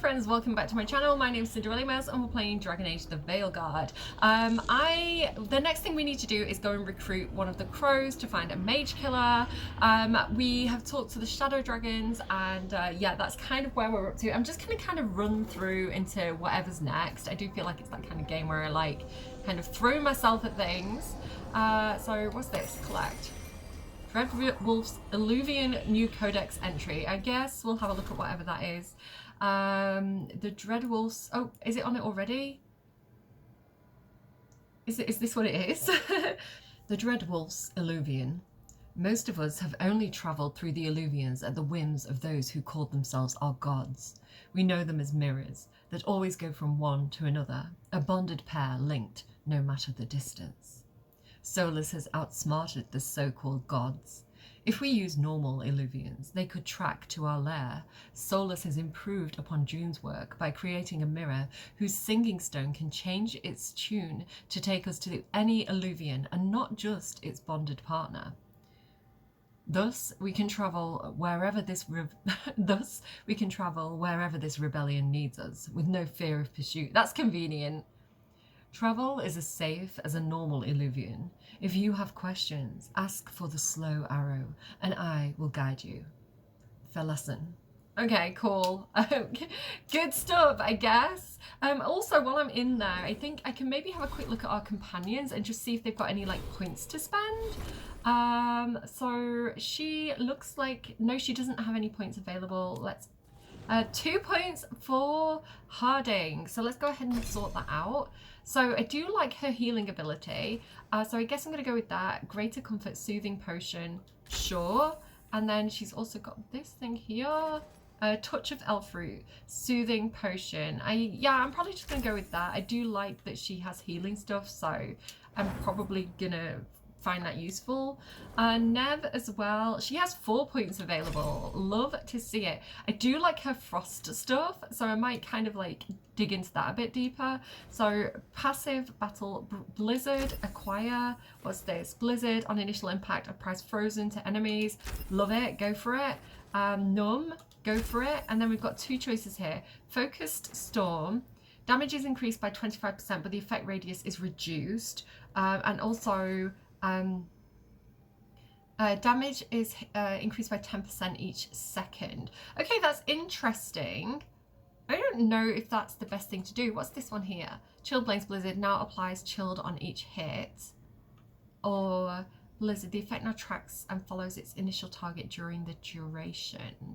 friends, welcome back to my channel. My name is Cinderellimouse and we're playing Dragon Age the Veilguard. The next thing we need to do is go and recruit one of the crows to find a mage killer. We have talked to the shadow dragons and yeah, that's kind of where we're up to. I'm just gonna kind of run through into whatever's next. I do feel like it's that kind of game where I like kind of throw myself at things. So what's this? Collect. Dreadwolf's Illuvian New Codex entry. I guess we'll have a look at whatever that is. The Dreadwolf's... Oh, is it on it already? Is this what it is? The Dreadwolf's Illuvian. Most of us have only travelled through the Illuvians at the whims of those who called themselves our gods. We know them as mirrors that always go from one to another, a bonded pair linked no matter the distance. Solus has outsmarted the so-called gods. If we use normal Illuvians, they could track to our lair. Solus has improved upon June's work by creating a mirror whose singing stone can change its tune to take us to any Illuvian and not just its bonded partner. Thus, we can travel wherever this rebellion needs us, with no fear of pursuit. That's convenient. Travel is as safe as a normal Illuvian. If you have questions, ask for the slow arrow, and I will guide you. Verlassen. Okay, cool. Good stuff, I guess. Also, while I'm in there, I think I can maybe have a quick look at our companions and just see if they've got any like points to spend. So she looks like, no, she doesn't have any points available. Let's 2 points for Harding. So let's go ahead and sort that out. So I do like her healing ability. So I guess I'm going to go with that. Greater Comfort, Soothing Potion, sure. And then she's also got this thing here. Touch of Elfroot, Soothing Potion. I'm probably just going to go with that. I do like that she has healing stuff, so I'm probably going to find that useful. Nev as well, she has 4 points available. Love to see it. I do like her frost stuff, so I might kind of like dig into that a bit deeper. So passive battle, blizzard, acquire, what's this? Blizzard on initial impact, applies frozen to enemies. Love it, go for it. Numb, go for it. And then we've got 2 choices here. Focused storm, damage is increased by 25%, but the effect radius is reduced. And also damage is increased by 10% each second. Okay, that's interesting. I don't know if that's the best thing to do. What's this one here? Chilled Blaze Blizzard now applies chilled on each hit. Or Blizzard, the effect now tracks and follows its initial target during the duration.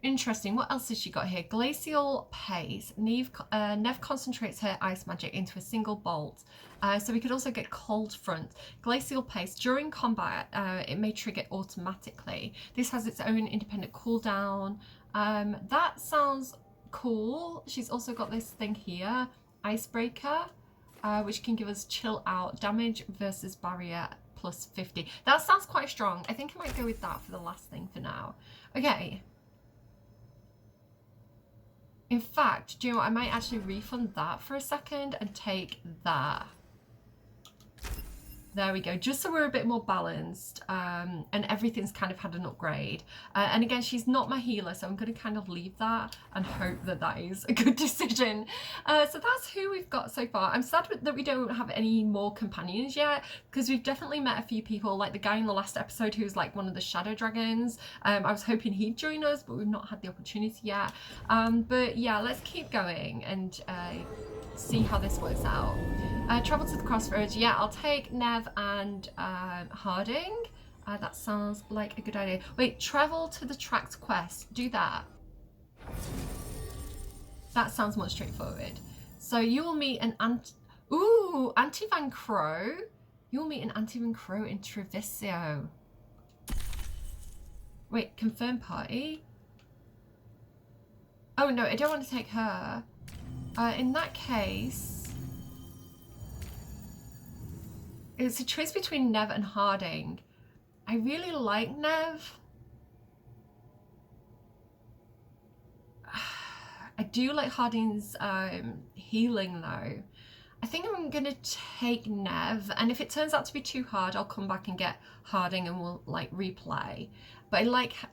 Interesting. What else has she got here? Glacial Pace. Nev concentrates her ice magic into a single bolt. So we could also get Cold Front. Glacial Pace. During combat, it may trigger automatically. This has its own independent cooldown. That sounds cool. She's also got this thing here. Icebreaker, which can give us chill out damage versus barrier plus 50. That sounds quite strong. I think I might go with that for the last thing for now. Okay. In fact, do you know what? I might actually refund that for a second and take that. There we go, just so we're a bit more balanced and everything's kind of had an upgrade. And again, she's not my healer, so I'm going to kind of leave that and hope that that is a good decision. So that's who we've got so far. I'm sad that we don't have any more companions yet, because we've definitely met a few people, like the guy in the last episode who's like one of the shadow dragons. I was hoping he'd join us, but we've not had the opportunity yet. But yeah, let's keep going and see how this works out. Travel to the crossroads. Yeah, I'll take Nev and Harding. That sounds like a good idea. Wait, travel to the tracked quest. Do that. That sounds more straightforward. So you will meet an Anti-Van Crow. You will meet an Anti-Van Crow in Treviso. Wait, confirm party? Oh no, I don't want to take her. In that case, it's a choice between Nev and Harding. I really like Nev. I do like Harding's healing though. I I think I'm going to take Nev, and if it turns out to be too hard, I'll come back and get Harding and we'll like replay. But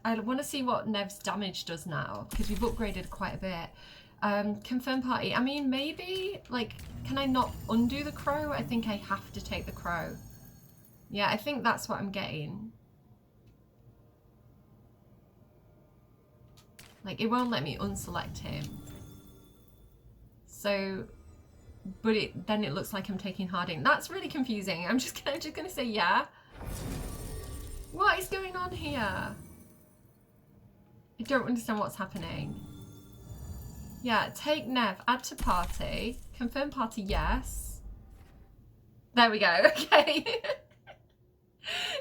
I want to see what Nev's damage does now, because we've upgraded quite a bit. Confirm party. I mean, maybe, like, can I not undo the crow? I think I have to take the crow. Yeah, I think that's what I'm getting. Like, it won't let me unselect him. So, but then it looks like I'm taking Harding. That's really confusing. I'm just gonna say yeah. What is going on here? I don't understand what's happening. Yeah, take Nev, add to party, confirm party, yes. There we go, okay.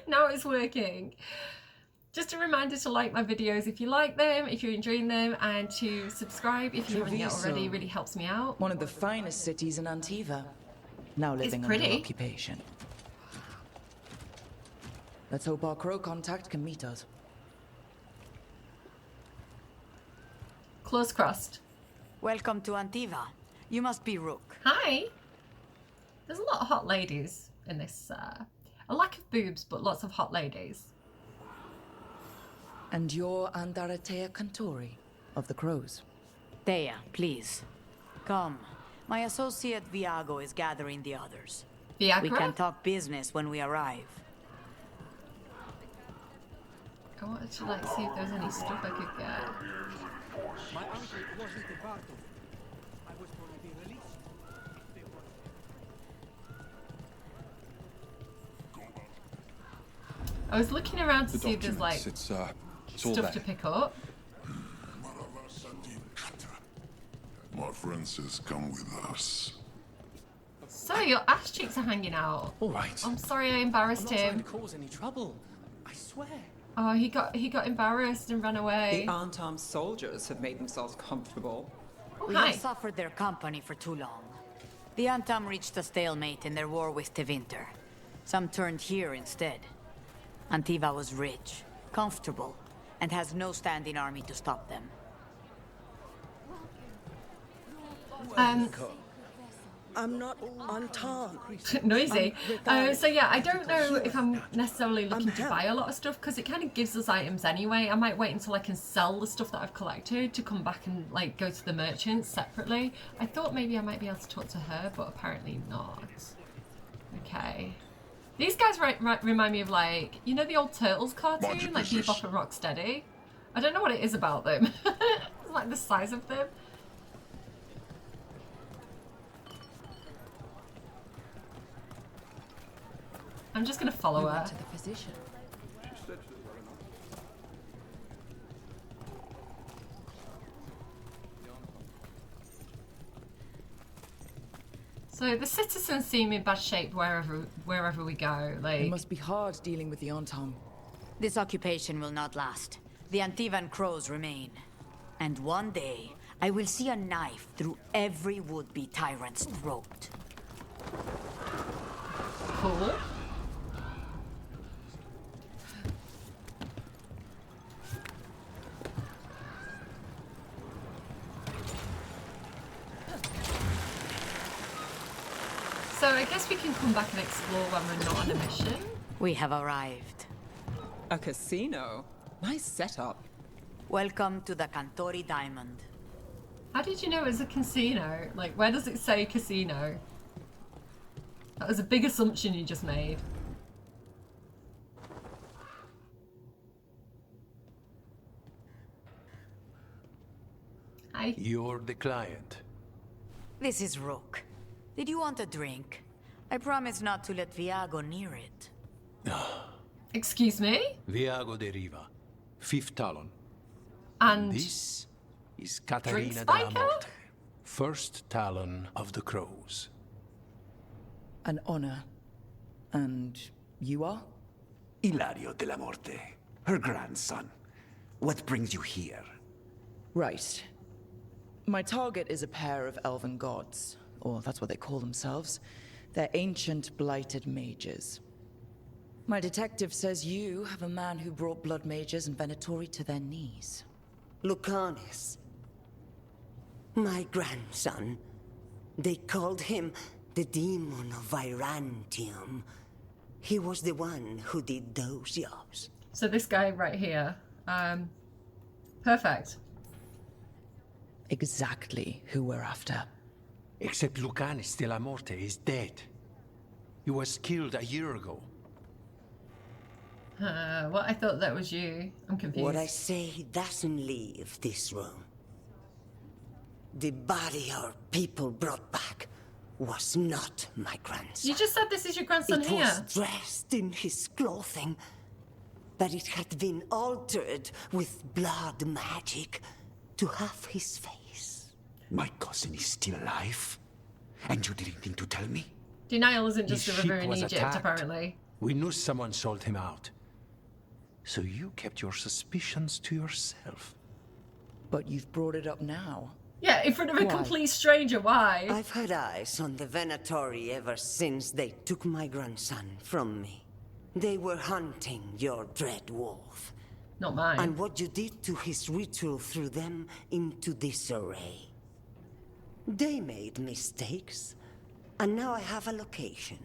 Now it's working. Just a reminder to like my videos if you like them, if you're enjoying them, and to subscribe if you haven't yet already. It really helps me out. One of the finest cities in Antiva. Now living under occupation. Let's hope our crow contact can meet us. Close crossed. Welcome to Antiva. You must be Rook. Hi. There's a lot of hot ladies in this. A lack of boobs, but lots of hot ladies. And you're Andaratea Cantori of the Crows. Thea, please. Come. My associate Viago is gathering the others. Viagra? We can talk business when we arrive. I wanted to like see if there was any stuff I could get. My uncle wasn't a part of it. I was going to be released. I was looking around to see if there's like it's stuff to pick up. My friend says come with us. Sorry, your ass cheeks are hanging out. all right. I'm sorry I embarrassed I'm not trying him. to cause any trouble. I swear. Oh, he got embarrassed and ran away. The unarmed soldiers have made themselves comfortable. Oh, We hi. have suffered their company for too long. The Antam reached a stalemate in their war with Tevinter. Some turned here instead. Antiva was rich, comfortable, and has no standing army to stop them. I'm not on Tom. Noisy. So yeah, I don't know if I'm necessarily looking to buy a lot of stuff because it kind of gives us items anyway. I might wait until I can sell the stuff that I've collected to come back and like go to the merchants separately. I thought maybe I might be able to talk to her, but apparently not. Okay. These guys remind me of like, you know the old Turtles cartoon, like Bebop and Rocksteady? I don't know what it is about them. It's like the size of them. I'm just gonna follow her. To the physician. So the citizens seem in bad shape wherever we go. Like, It must be hard dealing with the Antam. This occupation will not last. The Antivan crows remain. And one day, I will see a knife through every would-be tyrant's throat. cool. So I guess we can come back and explore when we're not on a mission. We have arrived. A casino? Nice setup. Welcome to the Cantori Diamond. How did you know it was a casino? Like, where does it say casino? That was a big assumption you just made. Hi. You're the client. This is Rook. Did you want a drink? I promise not to let Viago near it. Excuse me? Viago de Riva, fifth talon. And This is Caterina Drink della Spiker? Morte, first talon of the Crows. An honor. And you are? Ilario della Morte, her grandson. What brings you here? Right. My target is a pair of elven gods, or that's what they call themselves. They're ancient, blighted mages. My detective says you have a man who brought blood mages and Venatori to their knees. Lucanis. My grandson. They called him The demon of Vyrantium. He was the one who did those jobs. So this guy right here. Perfect. Exactly who we're after. Except Lucanis de la Morte is dead. He was killed a year ago. Well, I thought that was you. I'm confused. What I say doesn't leave this room. The body our people brought back was not my grandson. You just said this is your grandson It here. was dressed in his clothing, but it had been altered with blood magic to have his face. My cousin is still alive? And you didn't think to tell me? Denial isn't just His a river ship in was Egypt, attacked. apparently. We knew someone sold him out. So you kept your suspicions to yourself. But you've brought it up now. Yeah, in front of a Why? complete stranger, why? I've had eyes on the Venatori ever since they took my grandson from me. They were hunting your dread wolf. Not mine. And what you did to his ritual threw them into disarray. They made mistakes, and now I have a location.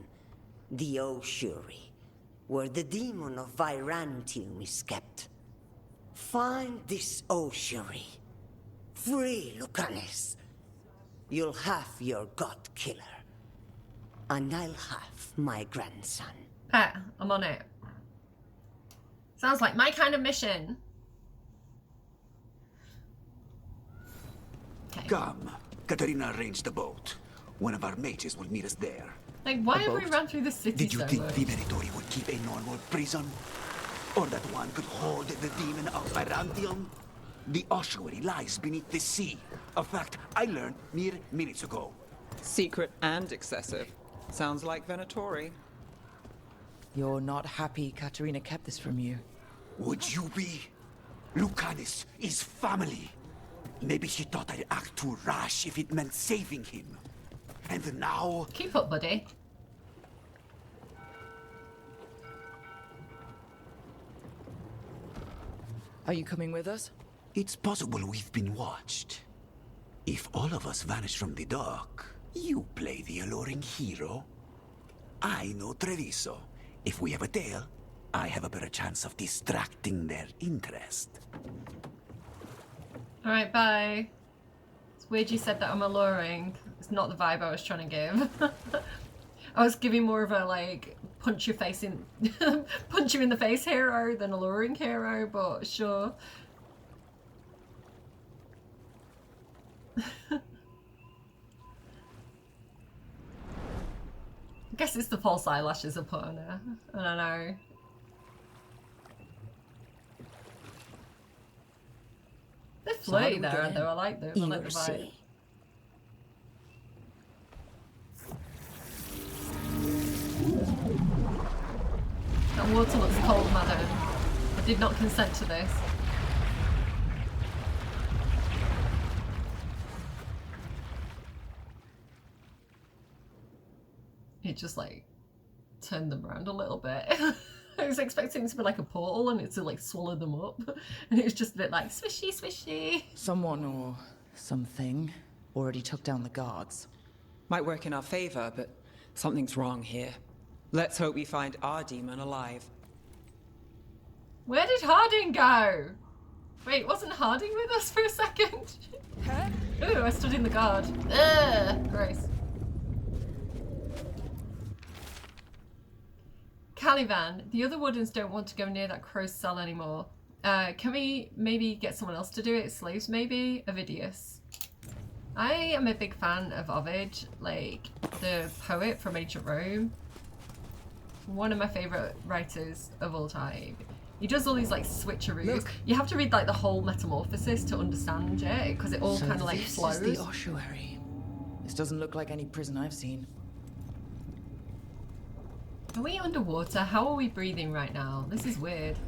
The ossuary, where the demon of Vyrantium is kept. Find this ossuary. Free Lucanis. You'll have your god killer. And I'll have my grandson. Pet, I'm on it. Sounds like my kind of mission. Okay. Come. Katarina arranged the boat. One of our mages will meet us there. Like, why A have we boat? run through the city Did you so think much? the Venatori would keep a normal prison? Or that one could hold the demon of Vyrantium? The ossuary lies beneath the sea. A fact I learned mere minutes ago. Secret and excessive. Sounds like Venatori. You're not happy Katerina kept this from you. Would you be? Lucanis is family. Maybe she thought I'd act too rash if it meant saving him. And now... Keep up, buddy. Are you coming with us? It's possible we've been watched. If all of us vanish from the dock, you play the alluring hero. I know Treviso. If we have a tail, I have a better chance of distracting their interest. Alright, bye. It's weird you said that I'm alluring. It's not the vibe I was trying to give. I was giving more of a, like, punch your face in... punch you in the face hero than alluring hero, but sure. I guess it's the false eyelashes I put on her. I don't know. They're floaty there, aren't they? I like them. I like the vibe. That water looks cold, madam. I did not consent to this. It just like turned them around a little bit. I was expecting it to be like a portal and it to like swallow them up. And it was just a bit like swishy, swishy. Someone or something already took down the guards. Might work in our favor, but something's wrong here. Let's hope we find our demon alive. Where did Harding go? Wait, wasn't Harding with us for a second? Ooh, I stood in the guard. Ugh, gross. Caliban, the other Woodens don't want to go near that crow's cell anymore. Can we maybe get someone else to do it? Slaves maybe? Ovidius. I am a big fan of Ovid, like the poet from ancient Rome. One of my favourite writers of all time. He does all these like switcheroos. Look. You have to read like the whole Metamorphosis to understand it because it all So kind of like this flows. is the ossuary. This doesn't look like any prison I've seen. Are we underwater? How are we breathing right now? This is weird.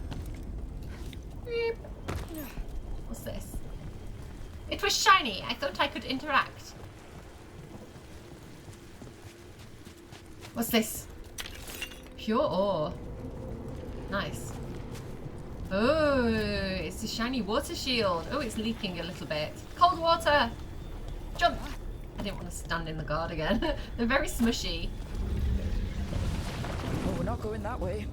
Beep. What's this? It was shiny. I thought I could interact. What's this? Pure ore. Nice. Oh, it's a shiny water shield. Oh, it's leaking a little bit. Cold water. Jump. I didn't want to stand in the guard again. They're very smushy. Oh, we're not going that way.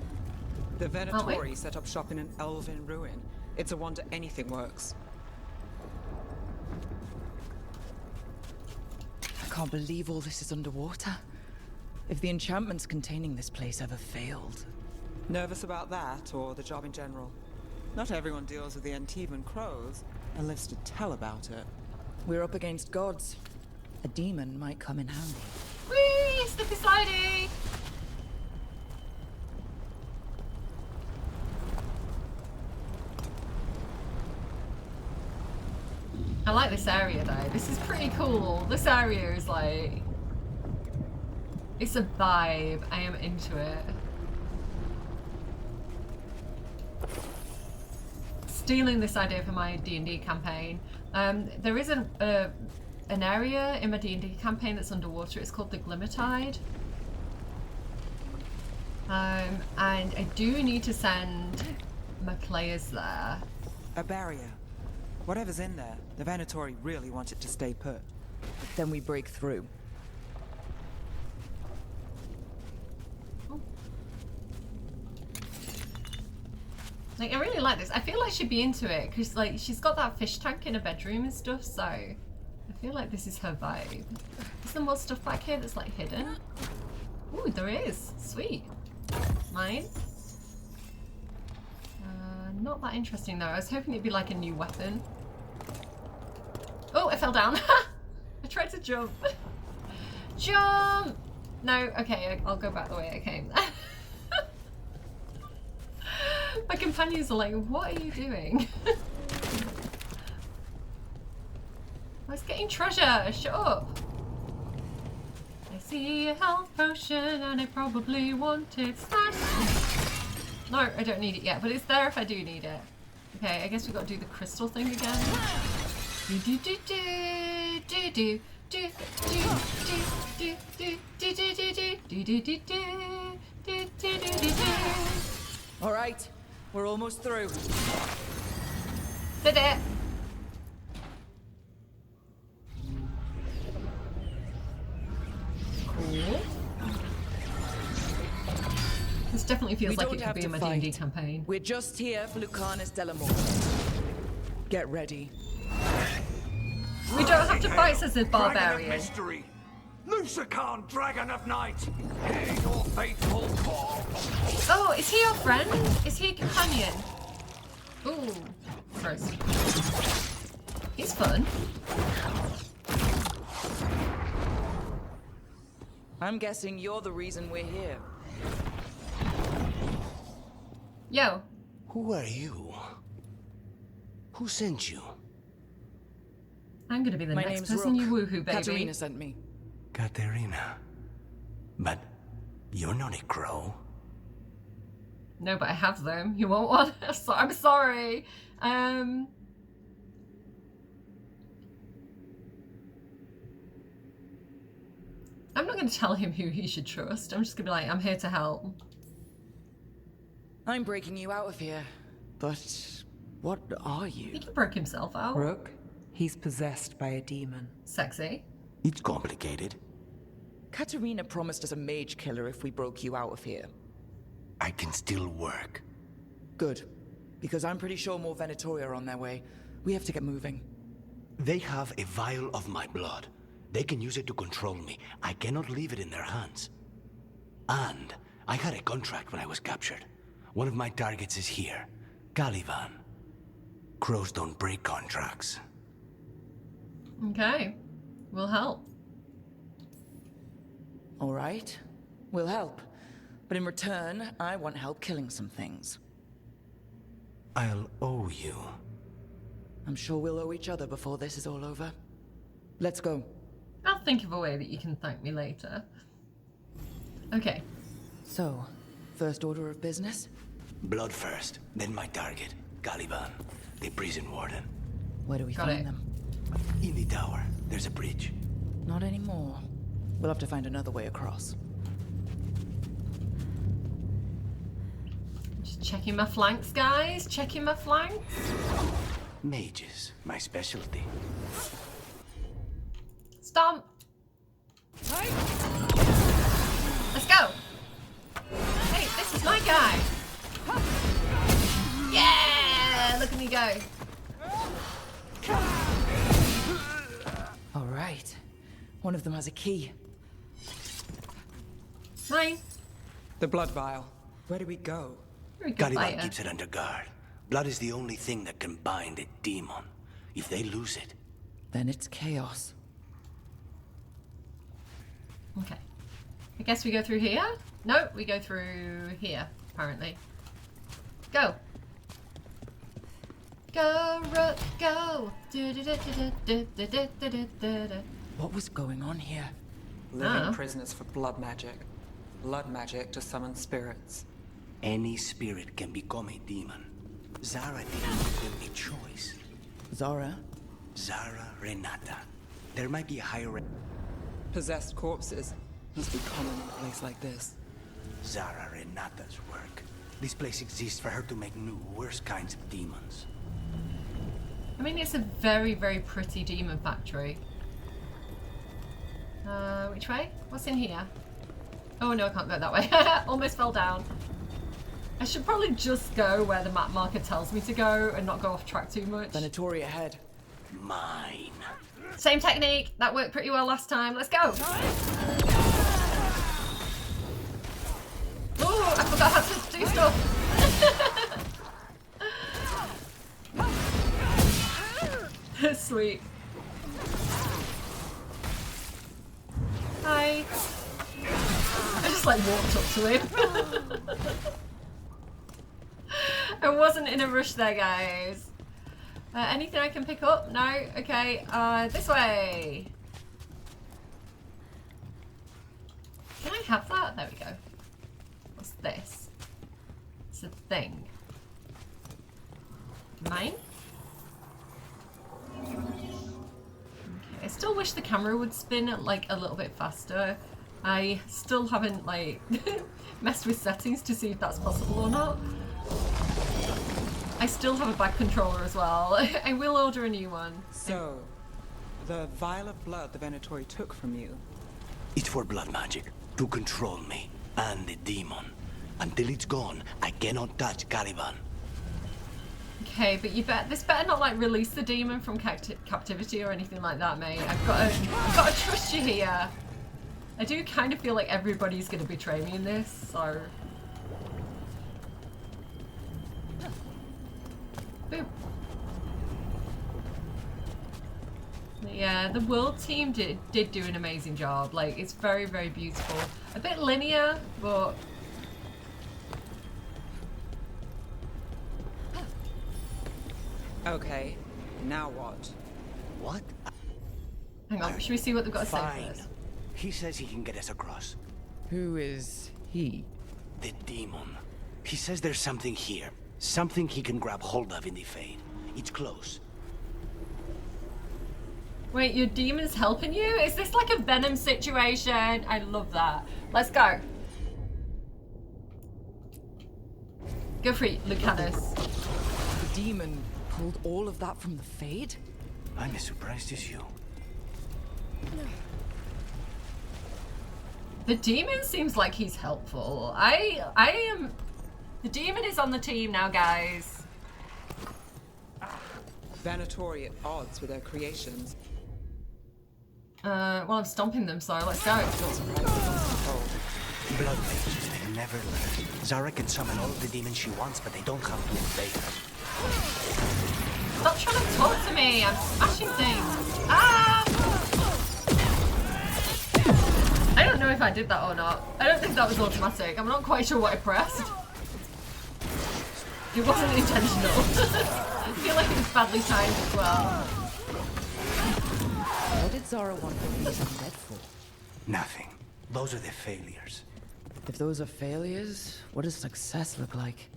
The Venatori set up shop in an elven ruin. It's a wonder anything works. I can't believe all this is underwater. If the enchantments containing this place ever failed. Nervous about that, or the job in general? Not everyone deals with the Antivan crows and lives to tell about it. We're up against gods. A demon might come in handy. Whee! Slippy slidey! I like this area though. This is pretty cool. This area is like... It's a vibe. I am into it. Stealing this idea for my D&D campaign. There is an area in my D&D campaign that's underwater. It's called the Glimmertide. And I do need to send my players there. A barrier. Whatever's in there, the Venatori really want it to stay put. Then we break through. Like, I really like this. I feel like she'd be into it because, like, she's got that fish tank in her bedroom and stuff, so I feel like this is her vibe. Is there more stuff back here that's, like, hidden? Ooh, there is. Sweet. Mine. Not that interesting, though. I was hoping it'd be, like, a new weapon. Oh, I fell down. I tried to jump. Jump! No, okay, I'll go back the way I came. My companions are like, what are you doing? I was getting treasure, shut up. I see a health potion and I probably want it smashed. No, I don't need it yet, but it's there if I do need it. Okay, I guess we've got to do the crystal thing again. Do do do do do do do do do do do do do do do do do do. All right, we're almost through. Did it. Cool. This definitely feels like it could be in my D&D campaign. We're just here for Lucanus Delamore. Get ready. We don't have to fight, says the barbarian. Mystery. Lucican, dragon of night. Hear your faithful call. Oh, is he your friend? Is he a companion? Ooh, gross. He's fun. I'm guessing you're the reason we're here. Yo. Who are you? Who sent you? I'm gonna be the My next name's person you Rook. woohoo, baby. Katerina sent me. Katerina. But you're not a crow. No, but I have them. You want one? I'm sorry. I'm not going to tell him who he should trust. I'm just going to be like, I'm here to help. I'm breaking you out of here. But what are you? He can break himself out. Rook, he's possessed by a demon. Sexy. It's complicated. Katerina promised us a mage killer if we broke you out of here. I can still work. Good. Because I'm pretty sure more Venatori are on their way. We have to get moving. They have a vial of my blood. They can use it to control me. I cannot leave it in their hands. And I had a contract when I was captured. One of my targets is here. Caliban. Crows don't break contracts. Okay. We'll help. All right. We'll help. But in return, I want help killing some things. I'll owe you. I'm sure we'll owe each other before this is all over. Let's go. I'll think of a way that you can thank me later. Okay. So, first order of business? Blood first, then my target, Caliban, the prison warden. Where do we Got find it. them? In the tower, there's a bridge. Not anymore. We'll have to find another way across. Just checking my flanks, guys. Checking my flanks. Mages, my specialty. Stomp. Let's go. Hey, this is my guy. Yeah, look at me go. All right. One of them has a key. Mine. The blood vial. Where do we go? Caliban keeps it under guard. Blood is the only thing that can bind a demon. If they lose it, Then it's chaos. Okay. I guess we go through here? No, we go through here, apparently. Go. Go, Rook, go. What was going on here? Living prisoners for blood magic. Blood magic to summon spirits. any spirit can become a demon. Zara didn't give them a choice. Zara? Zara Renata. There might be a higher rank. Possessed corpses must be common in a place like this. Zara Renata's work. This place exists for her to make new, worse kinds of demons. I mean, it's a very, very pretty demon factory. Which way? What's in here? Oh no, I can't go that way. Almost fell down. I should probably just go where the map marker tells me to go and not go off track too much. Venatori ahead. Mine. Same technique. That worked pretty well last time. Let's go. Oh, I forgot how to do stuff. Sweet. Hi. I just like walked up to him. I wasn't in a rush there, guys. Anything I can pick up? No? Okay. This way. Can I have that? There we go. What's this? It's a thing. Mine? Okay. I still wish the camera would spin like a little bit faster. I still haven't like messed with settings to see if that's possible or not. I still have a back controller as well. I will order a new one. So, the vial of blood the Venatori took from you. It's for blood magic, to control me and the demon. Until it's gone, I cannot touch Caliban. Okay, but this better not like release the demon from captivity or anything like that, mate. I've got to trust you here. I do kind of feel like everybody's going to betray me in this, so. Boop. Yeah, the world team did do an amazing job. Like, it's very, very beautiful. A bit linear, but. Okay, now what? What? Hang on, should we see what they've got to say Fine. first? He says he can get us across. Who is he? The demon. He says there's something here. Something he can grab hold of in the Fade. It's close. Wait, your demon's helping you? Is this like a Venom situation? I love that. Let's go. Go for it, Lucanus. The demon pulled all of that from the Fade? I'm as surprised as you. The demon seems like he's helpful. I am... The demon is on the team now, guys. Venatori at odds with their creations. Well, I'm stomping them, so let's go. Blood mages, they never learn. Zara can summon all of the demons she wants, but they don't have to obey her. Stop trying to talk to me. I'm smashing things. Ah! I don't know if I did that or not. I don't think that was automatic. I'm not quite sure what I pressed. It wasn't intentional. I feel like it was badly timed as well. What did Zara want the these undead for? Nothing. Those are the failures. If those are failures, what does success look like?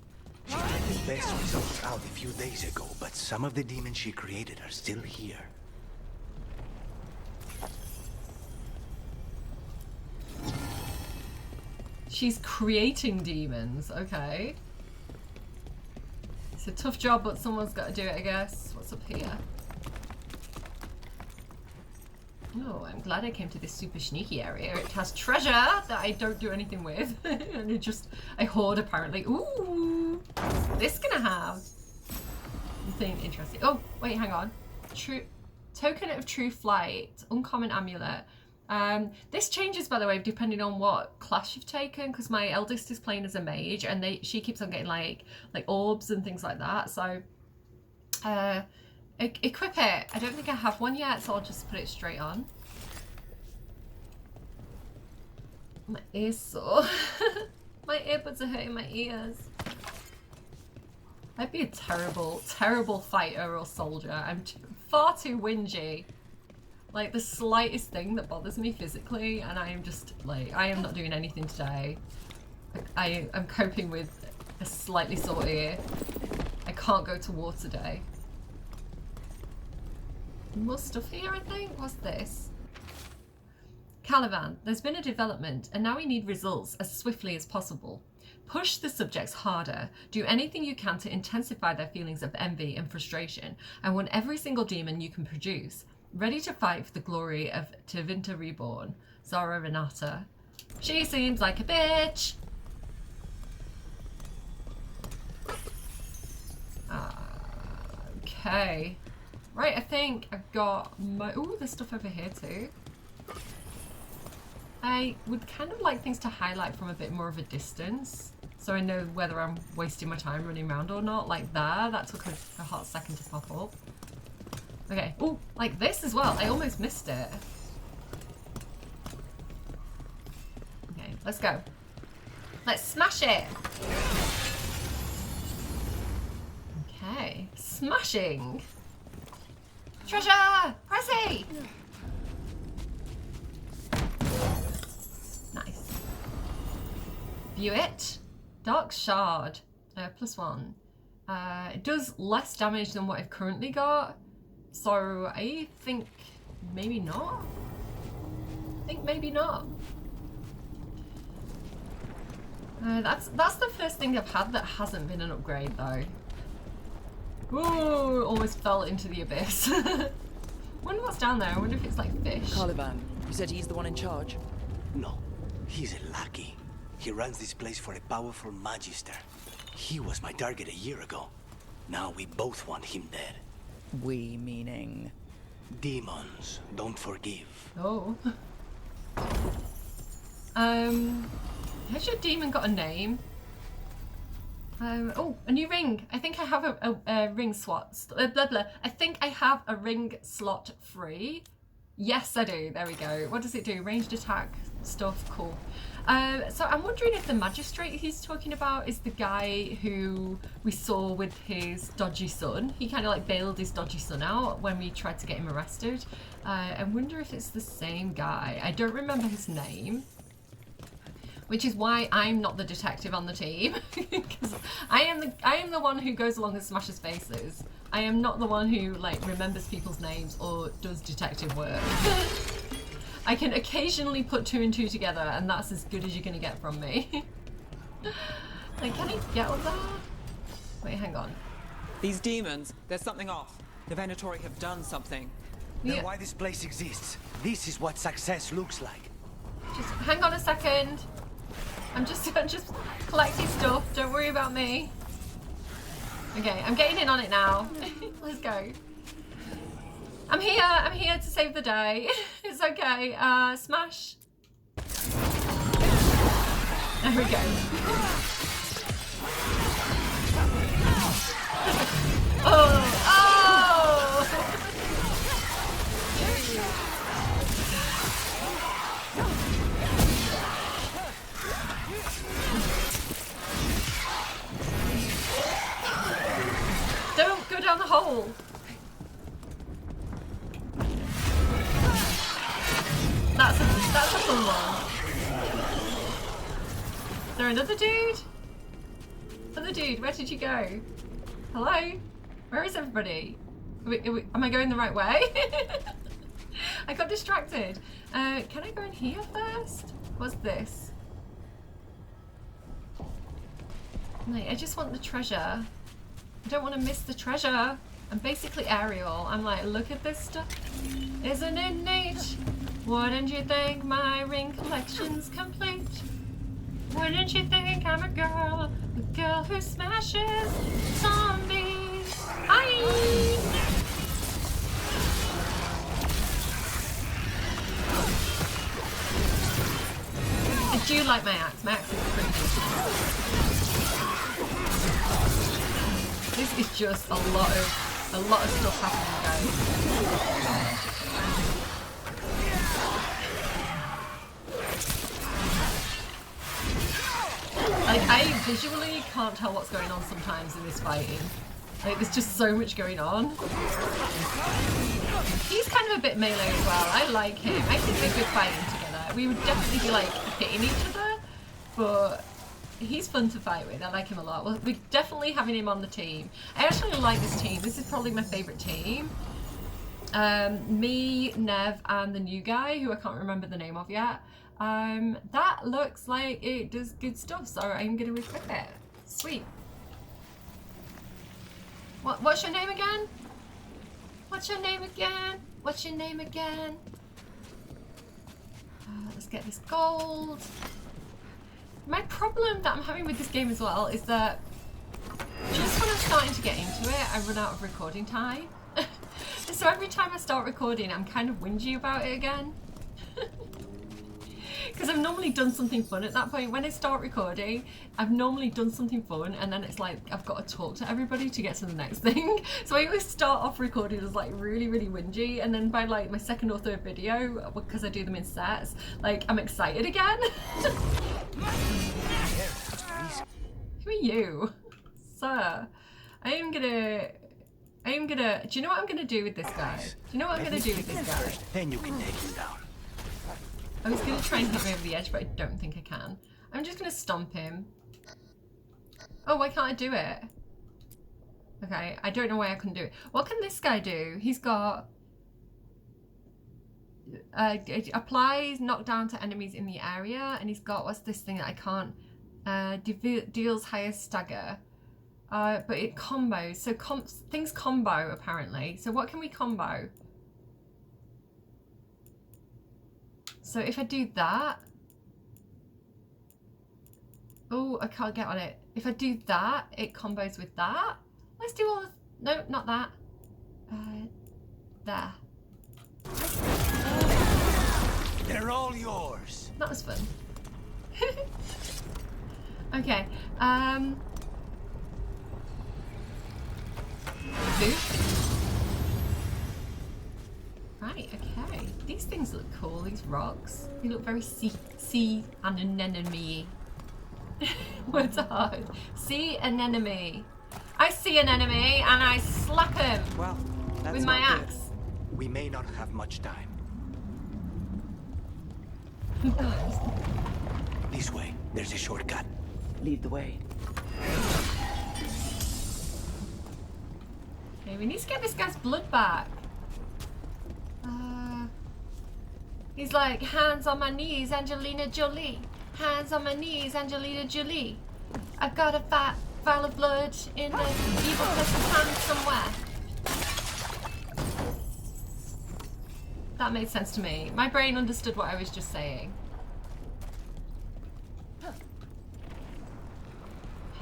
She had the best results out a few days ago, but some of the demons she created are still here. She's creating demons, okay. It's a tough job, but someone's got to do it, I guess. What's up here? Oh, I'm glad I came to this super sneaky area. It has treasure that I don't do anything with. And I hoard apparently. Ooh! What's this gonna have? Something interesting. Oh, wait, hang on. Token of true flight. Uncommon amulet. This changes, by the way, depending on what class you've taken, because my eldest is playing as a mage and she keeps on getting like orbs and things like that. So equip it. I don't think I have one yet, so I'll just put it straight on. My ears sore. My earbuds are hurting my ears. I'd be a terrible, terrible fighter or soldier. I'm far too whingy. Like, the slightest thing that bothers me physically, and I am just, like, I am not doing anything today. I'm coping with a slightly sore ear. I can't go to war today. More stuff here, I think? What's this? Caliban, there's been a development, and now we need results as swiftly as possible. Push the subjects harder. Do anything you can to intensify their feelings of envy and frustration. I want every single demon you can produce. Ready to fight for the glory of Tevinter Reborn. Zara Renata. She seems like a bitch. Okay. Right, I think I've got my... Ooh, there's stuff over here too. I would kind of like things to highlight from a bit more of a distance, so I know whether I'm wasting my time running around or not. Like there, that took a hot second to pop up. Okay, ooh, like this as well. I almost missed it. Okay, let's go. Let's smash it. Okay, smashing. Treasure! Pressy! Nice. View it. Dark Shard. +1. It does less damage than what I've currently got. So I think maybe not. That's the first thing I've had that hasn't been an upgrade though. Ooh, almost fell into the abyss. Wonder what's down there. I wonder if it's like fish. Caliban, you said he's the one in charge? No, he's a lackey. He runs this place for a powerful magister. He was my target a year ago. Now we both want him dead. We meaning? Demons don't forgive. Oh. Has your demon got a name? Oh, a new ring. I think I have a ring slot. Blah, blah. I think I have a ring slot free. Yes, I do. There we go. What does it do? Ranged attack stuff. Cool. So I'm wondering if the magistrate he's talking about is the guy who we saw with his dodgy son. He kind of like bailed his dodgy son out when we tried to get him arrested. I wonder if it's the same guy. I don't remember his name. Which is why I'm not the detective on the team, because I am the one who goes along and smashes faces. I am not the one who like remembers people's names or does detective work. I can occasionally put 2 and 2 together, and that's as good as you're gonna get from me. Like, can he get up there? Wait, hang on. These demons, there's something off. The Venatori have done something. Yeah. Know why this place exists. This is what success looks like. Just hang on a second. I'm just collecting stuff. Don't worry about me. Okay, I'm getting in on it now. Let's go. I'm here to save the day. It's okay. Smash. There we go. Oh! Don't go down the hole. That's a fun one. Is there another dude? Other dude, where did you go? Hello? Where is everybody? Am I going the right way? I got distracted. Can I go in here first? What's this? Mate, I just want the treasure. I don't want to miss the treasure. I'm basically Ariel. I'm like, look at this stuff. Isn't it neat? Wouldn't you think my ring collection's complete? Wouldn't you think I'm a girl who smashes zombies? Hi! I do like my axe. My axe is pretty decent. This is just a lot of stuff happening, guys. Like, I visually can't tell what's going on sometimes in this fighting. Like, there's just so much going on. He's kind of a bit melee as well. I like him. I think they're good fighting together. We would definitely be, like, hitting each other, but he's fun to fight with. I like him a lot. Well, we're definitely having him on the team. I actually like this team. This is probably my favourite team. Me, Nev, and the new guy, who I can't remember the name of yet. That looks like it does good stuff, so I'm gonna equip it. Sweet. What's your name again? What's your name again? What's your name again? Let's get this gold. My problem that I'm having with this game as well is that just when I'm starting to get into it, I run out of recording time. So every time I start recording, I'm kind of whingy about it again. Because I've normally done something fun at that point. When I start recording, I've normally done something fun, and then it's like I've got to talk to everybody to get to the next thing. So I always start off recording as like really whingy, and then by like my second or third video, because I do them in sets, like I'm excited again. Who are you? Sir, I am gonna, do you know what I'm gonna do with this guy? Do you know what I'm gonna do with this guy? Then you can take him down. I was going to try and hit me over the edge, but I don't think I can. I'm just going to stomp him. Oh, why can't I do it? Okay, I don't know why I couldn't do it. What can this guy do? He's got... it applies knockdown to enemies in the area, and he's got... What's this thing that I can't... deals higher stagger. But it combos. So things combo, apparently. So what can we combo? So if I do that, oh, I can't get on it. If I do that, it combos with that. Let's do all, no, not that. There. They're all yours. That was fun. Okay, boop. Right, okay. These things look cool, these rocks. They look very sea anemone. Words are hard. See an enemy. I see an enemy and I slap him with my axe. We may not have much time. This way. There's a shortcut. Lead the way. Okay, we need to get this guy's blood back. He's like, hands on my knees, Angelina Jolie. Hands on my knees, Angelina Jolie. I've got a vial of blood in the evil person's hand somewhere. That made sense to me. My brain understood what I was just saying.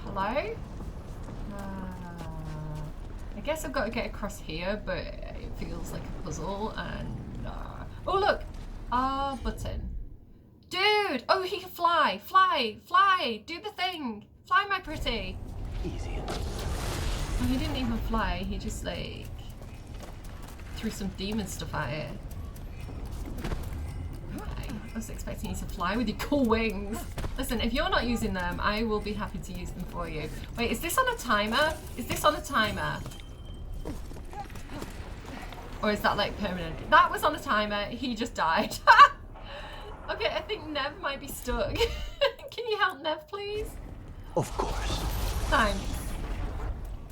Hello? I guess I've got to get across here, but it feels like a puzzle and... Oh, look! Button. Dude! Oh, he can fly! Fly! Fly! Do the thing! Fly, my pretty! Easy. Oh, he didn't even fly. He just, like, threw some demon stuff at it. Okay. I was expecting you to fly with your cool wings. Listen, if you're not using them, I will be happy to use them for you. Wait, is this on a timer? Is this on a timer? Or is that like permanent? That was on a timer. He just died. Okay, I think Nev might be stuck. Can you help Nev, please? Of course. Thanks.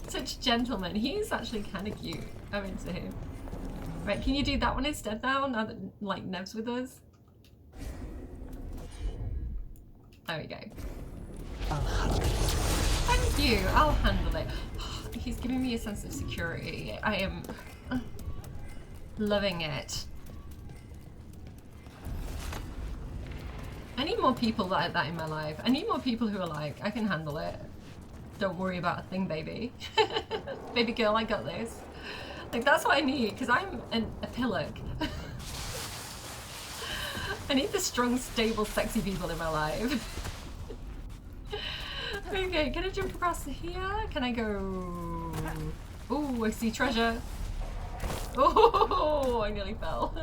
Such a gentleman. He's actually kind of cute. I'm into him. Right, can you do that one instead now that like Nev's with us? There we go. I'll handle it. Thank you. I'll handle it. he's giving me a sense of security. I am loving it. I need more people like that in my life. I need more people who are like, I can handle it. Don't worry about a thing, baby. Baby girl, I got this. Like, that's what I need, because I'm a pillock. I need the strong, stable, sexy people in my life. Okay, can I jump across here? Can I go... Oh, I see treasure. Oh, I nearly fell.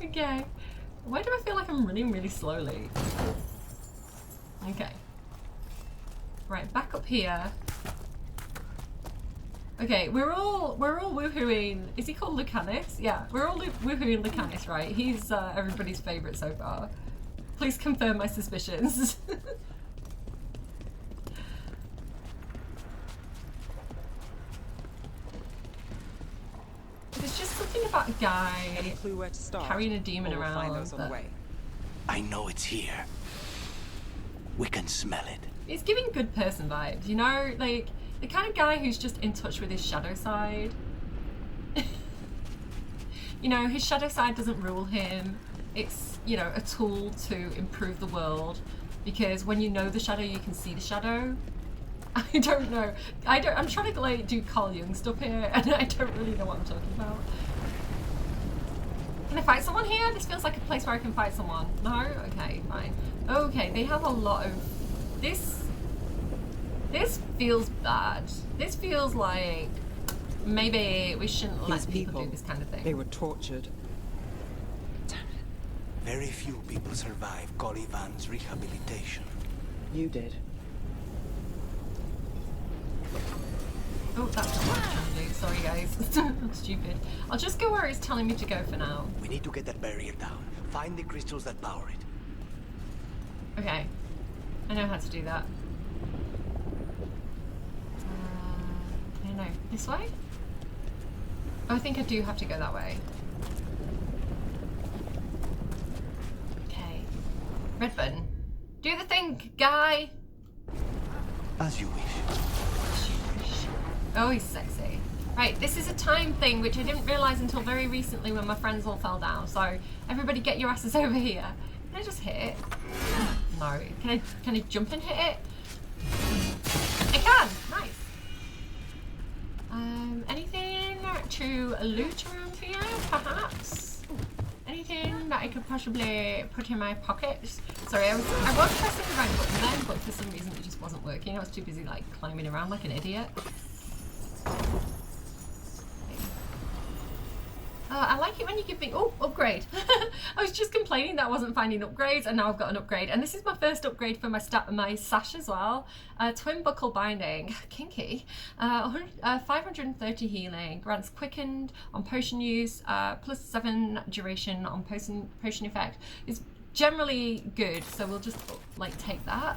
Okay. Why do I feel like I'm running really slowly? Okay. Right, back up here. Okay, we're all woohooing. Is he called Lucanus? Yeah, we're all woohooing Lucanus, right? He's everybody's favourite so far. Please confirm my suspicions. There's just something about a guy Any clue where to start? carrying a demon Or we'll around. find those on the way. I know it's here. We can smell it. He's giving good person vibes, you know? Like, the kind of guy who's just in touch with his shadow side. You know, his shadow side doesn't rule him. It's, you know, a tool to improve the world. Because when you know the shadow, you can see the shadow. I don't know. I'm trying to like do Carl Jung stuff here, and I don't really know what I'm talking about. Can I fight someone here? This feels like a place where I can fight someone. No? Okay, fine. Okay, they have a lot of... This feels bad. This feels like maybe we shouldn't let people do this kind of thing. They were tortured. Damn it. Very few people survive Colivan's rehabilitation. You did. Oh, that's not what I'm trying to do. Sorry, guys. I'm stupid. I'll just go where it's telling me to go for now. We need to get that barrier down. Find the crystals that power it. Okay. I know how to do that. I don't know. This way? Oh, I think I do have to go that way. Okay. Red button. Do the thing, guy! As you wish. Oh, he's sexy. Right, this is a time thing, which I didn't realise until very recently when my friends all fell down. So, everybody get your asses over here. Can I just hit it? No. Can I jump and hit it? I can! Nice. Anything to loot around here, perhaps? Anything that I could possibly put in my pockets? Sorry, I was pressing the right button then, but for some reason it just wasn't working. I was too busy like climbing around like an idiot. I like it when you give me... Oh, upgrade. I was just complaining that I wasn't finding upgrades, and now I've got an upgrade. And this is my first upgrade for my sash as well. Twin buckle binding. Kinky. 530 healing. Grants quickened on potion use. +7 duration on potion effect. It's generally good, so we'll just like take that.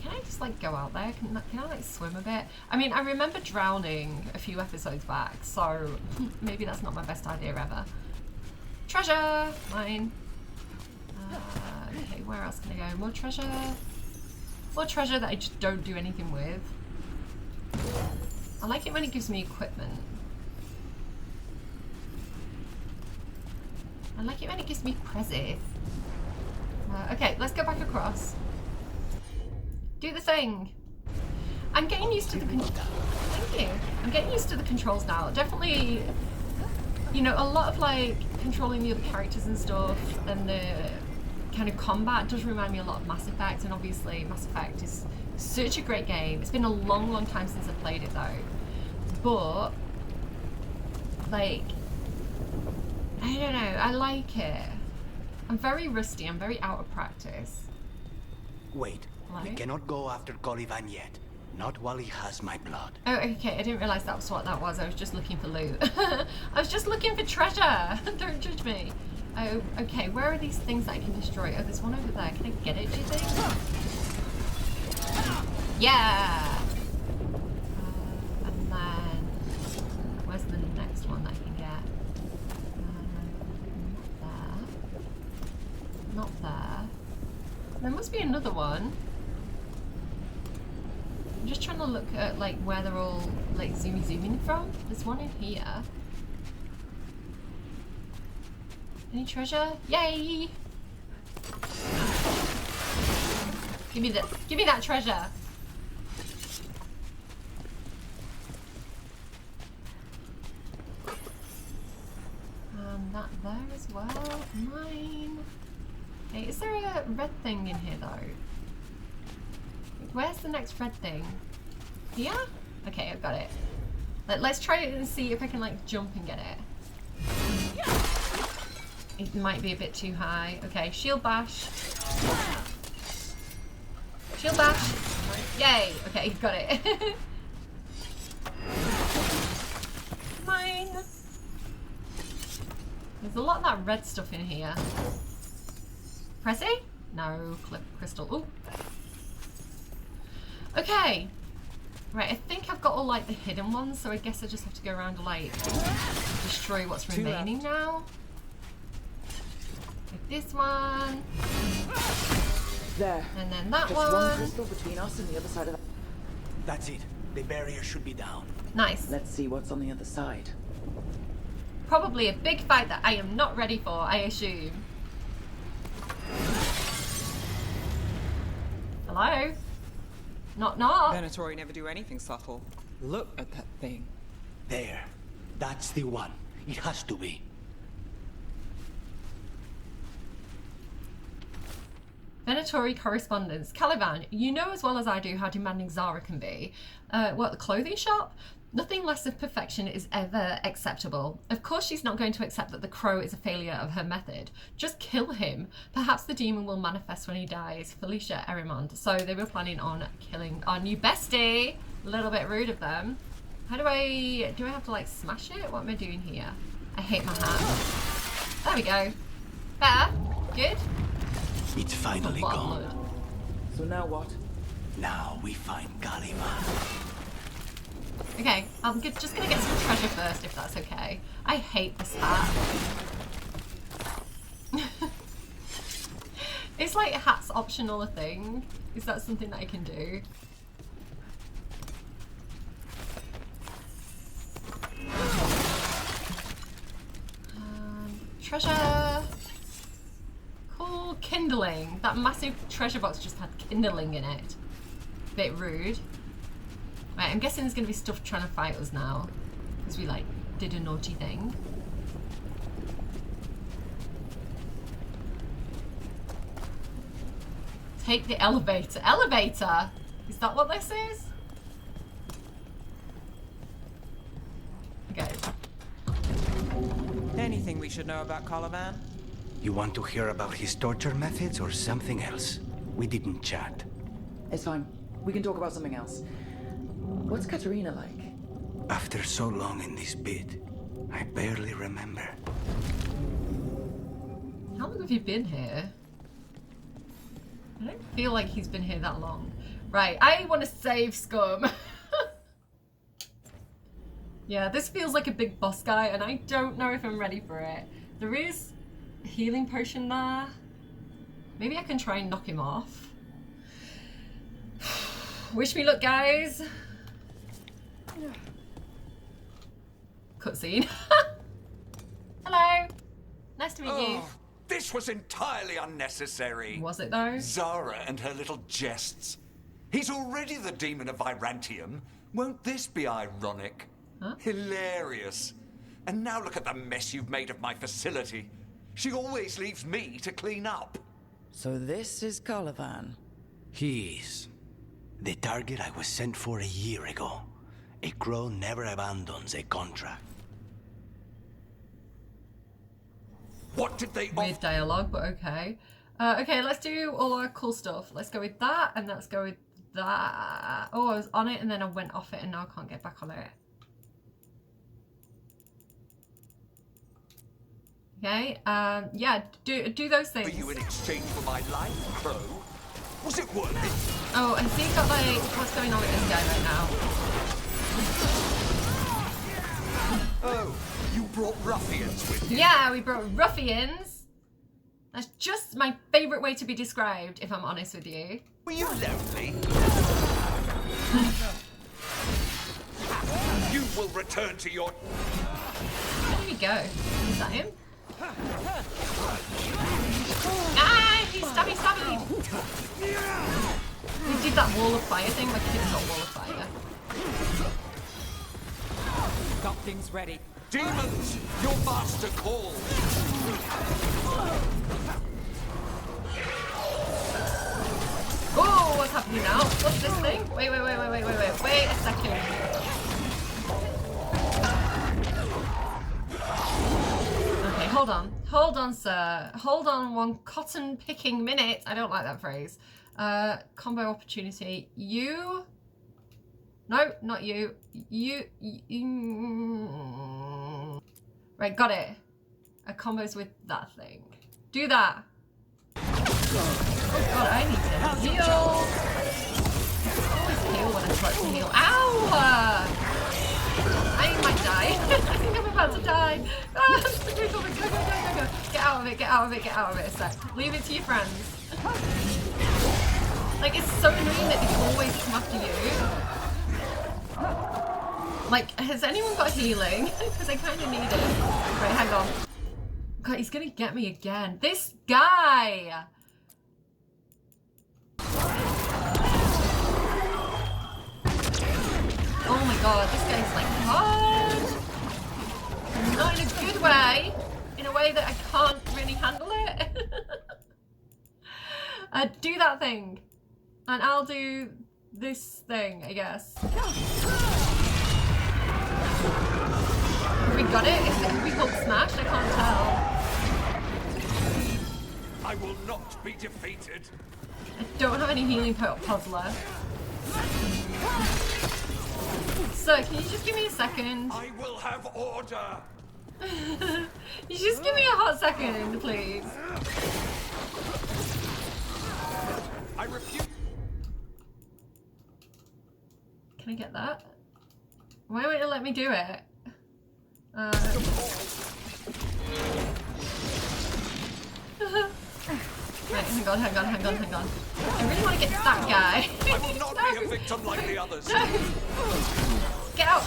Can I just like go out there? Can I like swim a bit? I mean, I remember drowning a few episodes back, so maybe that's not my best idea ever. Treasure! Mine. Okay, where else can I go? More treasure? More treasure that I just don't do anything with. I like it when it gives me equipment. I like it when it gives me prezzies. Okay, let's go back across. Do the thing. I'm getting used to the Thank you. I'm getting used to the controls now. Definitely, you know, a lot of like controlling the other characters and stuff, and the kind of combat does remind me a lot of Mass Effect, and obviously Mass Effect is such a great game. It's been a long time since I played it though. But like, I don't know, I like it. I'm very rusty, I'm very out of practice. Wait. We cannot go after Colivan yet. Not while he has my blood. Oh, okay. I didn't realise that was what that was. I was just looking for loot. I was just looking for treasure. Don't judge me. Oh, okay. Where are these things that I can destroy? Oh, there's one over there. Can I get it, do you think? Yeah! And then... Where's the next one that I can get? Not there. Not there. There must be another one. I'm just trying to look at like where they're all like zooming from. There's one in here. Any treasure? Yay! Give me that treasure. That there as well. Mine. Hey, is there a red thing in here though? Where's the next red thing? Here? Okay, I've got it. Let's try it and see if I can like jump and get it. It might be a bit too high. Okay, shield bash. Shield bash. Yay! Okay, got it. Mine. There's a lot of that red stuff in here. Pressy? No, clip crystal. Ooh. Okay. Right, I think I've got all like the hidden ones, so I guess I just have to go around and like destroy what's remaining now. Like this one. There. And then that just one crystal between us and the other side of the... That's it. The barrier should be down. Nice. Let's see what's on the other side. Probably a big fight that I am not ready for, I assume. Hello? Not. Venatori never do anything subtle. Look at that thing. There. That's the one. It has to be. Venatori correspondence. Caliban, you know as well as I do how demanding Zara can be. What, the clothing shop? Nothing less of perfection is ever acceptable. Of course she's not going to accept that the crow is a failure of her method. Just kill him. Perhaps the demon will manifest when he dies. Felicia Erimond. So they were planning on killing our new bestie. A little bit rude of them. How do I have to like smash it? What am I doing here? I hate my hand. There we go. Better. Good. It's finally gone. So now what? Now we find Caliban. Okay, I'm just gonna get some treasure first, if that's okay. I hate this hat. It's like hat's optional a thing. Is that something that I can do? Treasure. Cool. Kindling. That massive treasure box just had kindling in it. Bit rude. Right, I'm guessing there's going to be stuff trying to fight us now. Because we, like, did a naughty thing. Take the elevator. Elevator? Is that what this is? Okay. Anything we should know about Caliban? You want to hear about his torture methods or something else? We didn't chat. It's fine. We can talk about something else. What's Katerina like? After so long in this bit, I barely remember. How long have you been here? I don't feel like he's been here that long. Right, I want to save Scum. Yeah, this feels like a big boss guy, and I don't know if I'm ready for it. There is a healing potion there. Maybe I can try and knock him off. Wish me luck, guys. Cutscene. Hello. Nice to meet you. This was entirely unnecessary. Was it though? Zara and her little jests. He's already the demon of Vyrantium. Won't this be ironic? Huh? Hilarious. And now look at the mess you've made of my facility. She always leaves me to clean up. So this is Caliban. He is. The target I was sent for a year ago. A crow never abandons a contract. What did they Weird dialogue, but okay. Okay, let's do all our cool stuff. Let's go with that, and let's go with that. Oh, I was on it, and then I went off it, and now I can't get back on it. Okay, yeah, do those things. For you in exchange for my life, Crow? Was it worth it? Oh, and see, got like, what's going on with this guy right now? Oh, you brought ruffians with you? Yeah, we brought ruffians. That's just my favourite way to be described, if I'm honest with you. Were you lonely? You will return to your... Where did he go? Is that him? Ah! He's stabby! He did that wall of fire thing. My kid's got wall of fire. Got things ready. Demons! Your master calls! Oh, what's happening now? What's this thing? Wait a second. Okay, hold on, sir. Hold on one cotton picking minute. I don't like that phrase. Combo opportunity. You. No, not you. You. Right, got it. A combos with that thing. Do that. Oh god, I need to heal. I always heal when I start to heal. Ow! I might die. I think I'm about to die. Go. Get out of it a sec. Leave it to your friends. Like, it's so annoying that they always come after you. Like, has anyone got healing? Because I kind of need it. Right, hang on. God, he's gonna get me again. This guy! Oh my god, this guy's like hard. Not in a good way. In a way that I can't really handle it. Do that thing. And I'll do this thing, I guess. Have we got it? Have we hold smashed? I can't tell. I will not be defeated. I don't have any healing pods left. So, can you just give me a second? I will have order. You just give me a hot second, please. I refuse. Can I get that? Why won't you let me do it? Right, hang on. I really want to get to that guy. I will not be a victim like the others. No. Get out!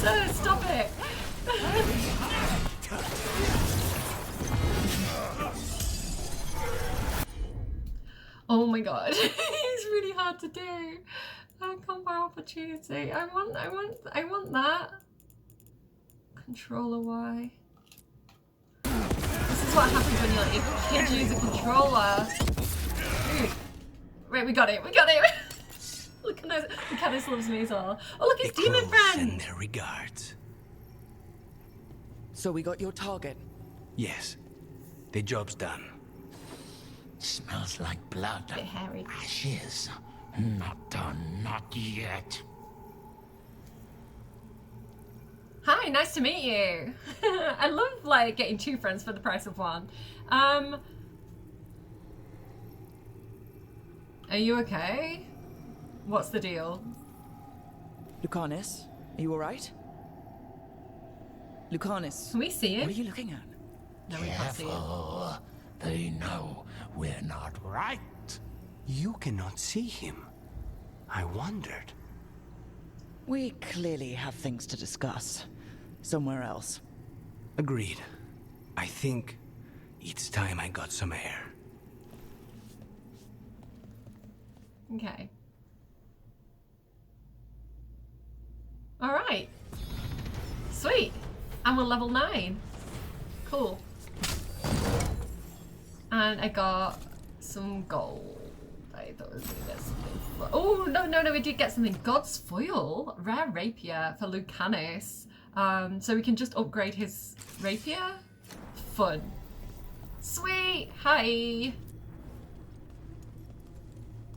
Sir, stop it! Oh my god, it's really hard to do. Combo opportunity. I want that. Controller Y. This is what happens when you let your kid use a controller. Dude. Right, we got it. Lucanus loves me as well. Oh look, it's Demon Friend! Send their regards. So we got your target? Yes. The job's done. Smells like blood. A bit hairy. Ashes. Not done, not yet. Hi, nice to meet you. I love like getting two friends for the price of one. Are you okay? What's the deal? Lucanus, are you alright? Lucanus. Can we see it? What are you looking at? No, we can't see it. Careful. They know we're not right. You cannot see him. I wondered. We clearly have things to discuss. Somewhere else. Agreed. I think it's time I got some air. Okay. Alright. Sweet. And we're level 9. Cool. And I got some gold. I thought I was gonna get something. Oh, no, we did get something. God's Foil. Rare Rapier for Lucanus. So we can just upgrade his rapier? Fun. Sweet! Hi!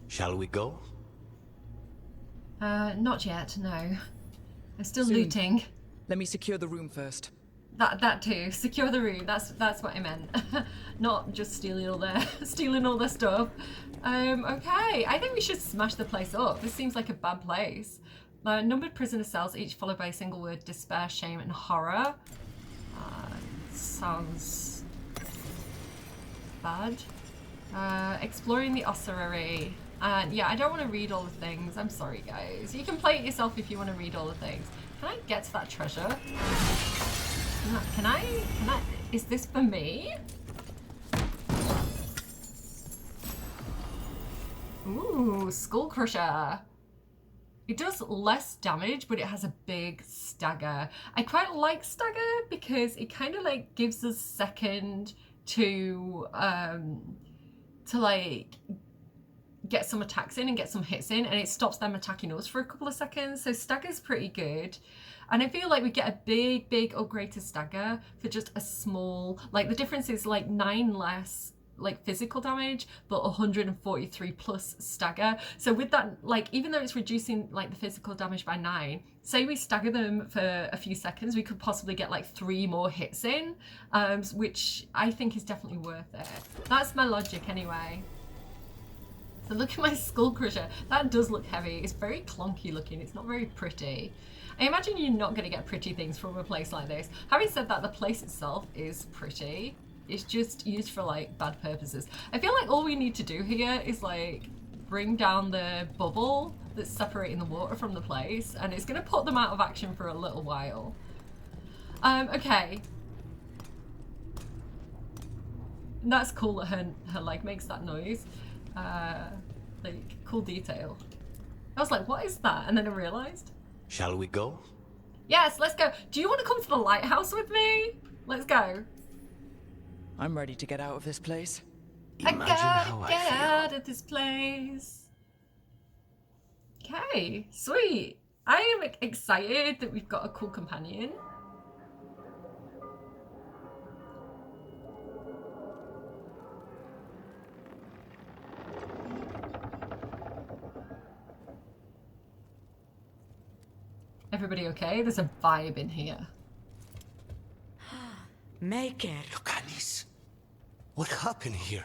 Shall we go? Not yet, no. I'm still Soon. looting. Let me secure the room first. That too. Secure the room. That's what I meant. Not just stealing all their stuff. Okay. I think we should smash the place up. This seems like a bad place. Numbered prisoner cells, each followed by a single word: despair, shame, and horror. Sounds bad. Exploring the ossuary. And yeah, I don't want to read all the things. I'm sorry, guys. You can play it yourself if you want to read all the things. Can I get to that treasure? Can I? Is this for me? Ooh, Skull Crusher. It does less damage, but it has a big stagger. I quite like stagger because it kind of like gives us a second to like get some attacks in and get some hits in, and it stops them attacking us for a couple of seconds. So stagger's pretty good. And I feel like we get a big upgrade to stagger for just a small, like the difference is like 9 less like physical damage, but 143 plus stagger. So with that, like even though it's reducing like the physical damage by 9, say we stagger them for a few seconds, we could possibly get like 3 more hits in, which I think is definitely worth it. That's my logic anyway. So look at my Skull Crusher. That does look heavy. It's very clunky looking. It's not very pretty. I imagine you're not going to get pretty things from a place like this. Having said that, the place itself is pretty. It's just used for like bad purposes. I feel like all we need to do here is like bring down the bubble that's separating the water from the place, and it's going to put them out of action for a little while. Okay. And that's cool that her leg makes that noise. Like cool detail. I was like, what is that? And then I realized. Shall we go? Yes, let's go. Do you want to come to the lighthouse with me? Let's go. I'm ready to get out of this place. Imagine how I Get feel. out of this place. Okay, sweet. I am excited that we've got a cool companion. Everybody okay? There's a vibe in here. Make it. Look, Anis. What happened here?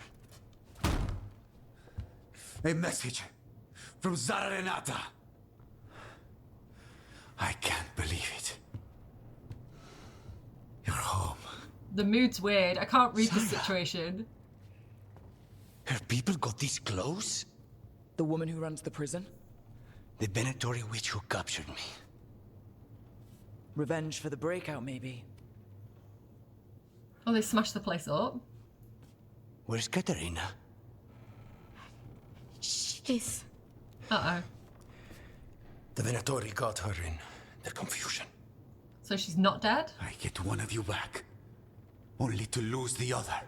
A message from Zara Renata. I can't believe it. You're home. The mood's weird. I can't read the Sarah. situation. Her people got this close? The woman who runs the prison? The Venatori witch who captured me. Revenge for the breakout, maybe. Oh, they smashed the place up. Where's Katerina? She's... Uh-oh. The Venatori got her in their confusion. So she's not dead? I get one of you back, only to lose the other.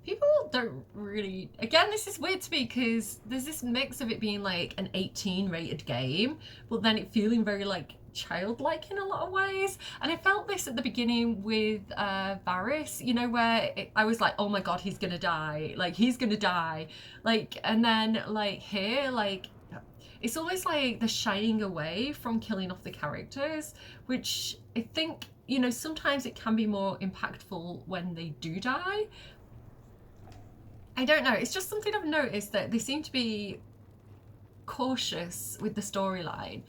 People don't really... Again, this is weird to me because there's this mix of it being like an 18 rated game, but then it feeling very like childlike in a lot of ways. And I felt this at the beginning with Varys, you know, where I was like, oh my god, he's gonna die. Like, he's gonna die. Like, and then like here, like, it's almost like the shying away from killing off the characters, which I think, you know, sometimes it can be more impactful when they do die. I don't know, it's just something I've noticed that they seem to be cautious with the storyline.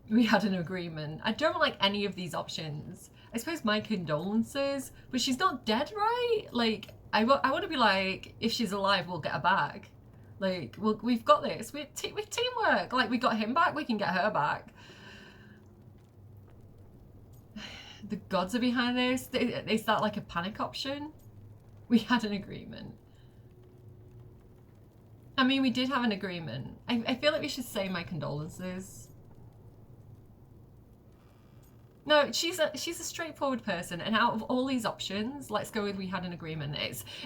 We had an agreement. I don't like any of these options. I suppose my condolences, but she's not dead, right? Like, I want to be like, if she's alive, we'll get her back. Like, we've got this. With teamwork. Like, we got him back, we can get her back. The gods are behind this. Is that like a panic option? We had an agreement. I mean, we did have an agreement. I feel like we should say my condolences. No, she's a straightforward person, and out of all these options, let's go with we had an agreement.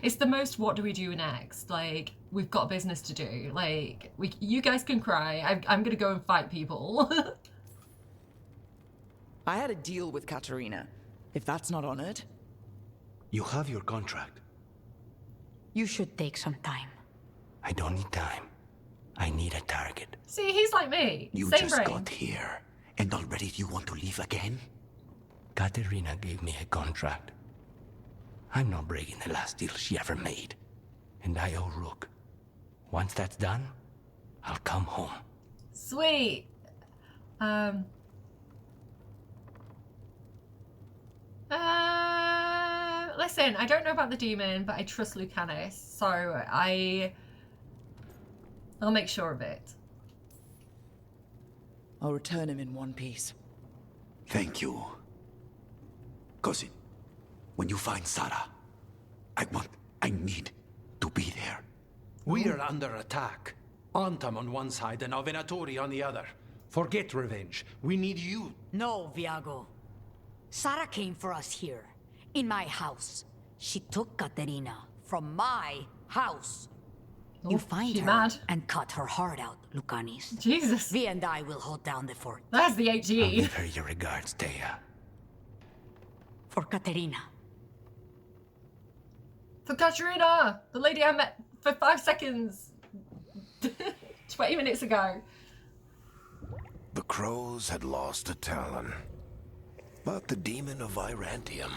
It's the most what do we do next? Like, we've got business to do. Like, you guys can cry. I'm gonna go and fight people. I had a deal with Katerina. If that's not honored... You have your contract. You should take some time. I don't need time. I need a target. See, he's like me. You Same just brain. got here, and already you want to leave again? Katerina gave me a contract. I'm not breaking the last deal she ever made. And I owe Rook. Once that's done, I'll come home. Sweet. Listen, I don't know about the demon, but I trust Lucanus, so I'll make sure of it. I'll return him in one piece. Thank you. Cousin, when you find Sarah, I need to be there. We are under attack. Antam on one side and Avenatori on the other. Forget revenge. We need you. No, Viago. Sarah came for us here, in my house. She took Katerina from my house. You find her mad. and cut her heart out, Lucanis. Jesus. Vi and I will hold down the fort. That's the I'll HE. give her your regards, Dea. For Katerina. For Katerina, the lady I met for 5 seconds 20 minutes ago. The crows had lost a talon, but the demon of Vyrantium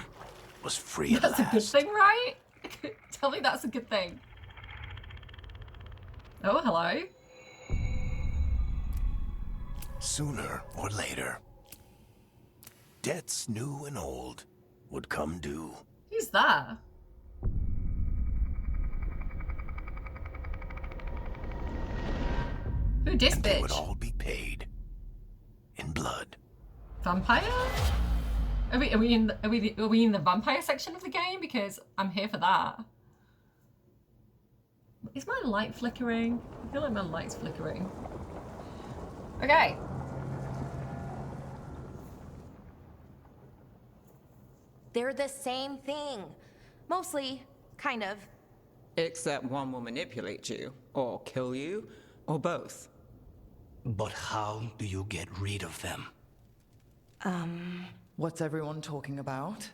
was free at That's a good last. thing, right? Tell me that's a good thing. Oh, hello. Sooner or later, debts new and old would come due. Who's that? Who dis And they would bitch? all be paid in blood. Vampire? Are we in the vampire section of the game? Because I'm here for that. Is my light flickering? I feel like my light's flickering. Okay. They're the same thing. Mostly, kind of. Except one will manipulate you, or kill you, or both. But how do you get rid of them? What's everyone talking about?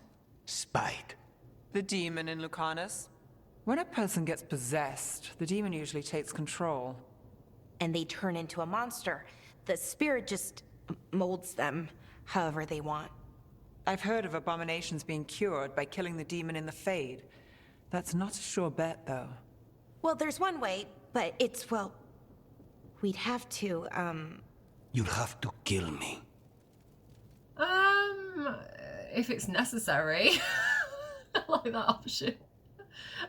Spite. The demon in Lucanus. When a person gets possessed, the demon usually takes control. And they turn into a monster. The spirit just molds them however they want. I've heard of abominations being cured by killing the demon in the Fade. That's not a sure bet, though. Well, there's one way, but it's, well, we'd have to, You'd have to kill me. If it's necessary. I like that option.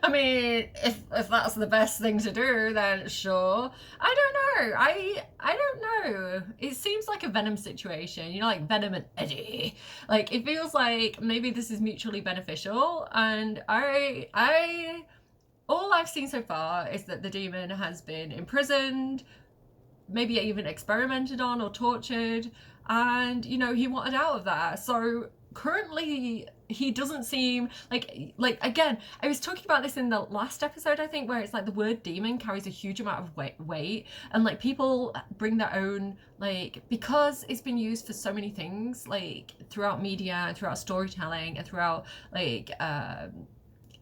I mean, if that's the best thing to do, then sure. I don't know. I don't know. It seems like a Venom situation. You know, like Venom and Eddie. Like, it feels like maybe this is mutually beneficial. And all I've seen so far is that the demon has been imprisoned, maybe even experimented on or tortured. And, you know, he wanted out of that. So currently he doesn't seem like again, I was talking about this in the last episode, I think, where it's like the word demon carries a huge amount of weight, and like people bring their own, like, because it's been used for so many things, like throughout media and throughout storytelling and throughout like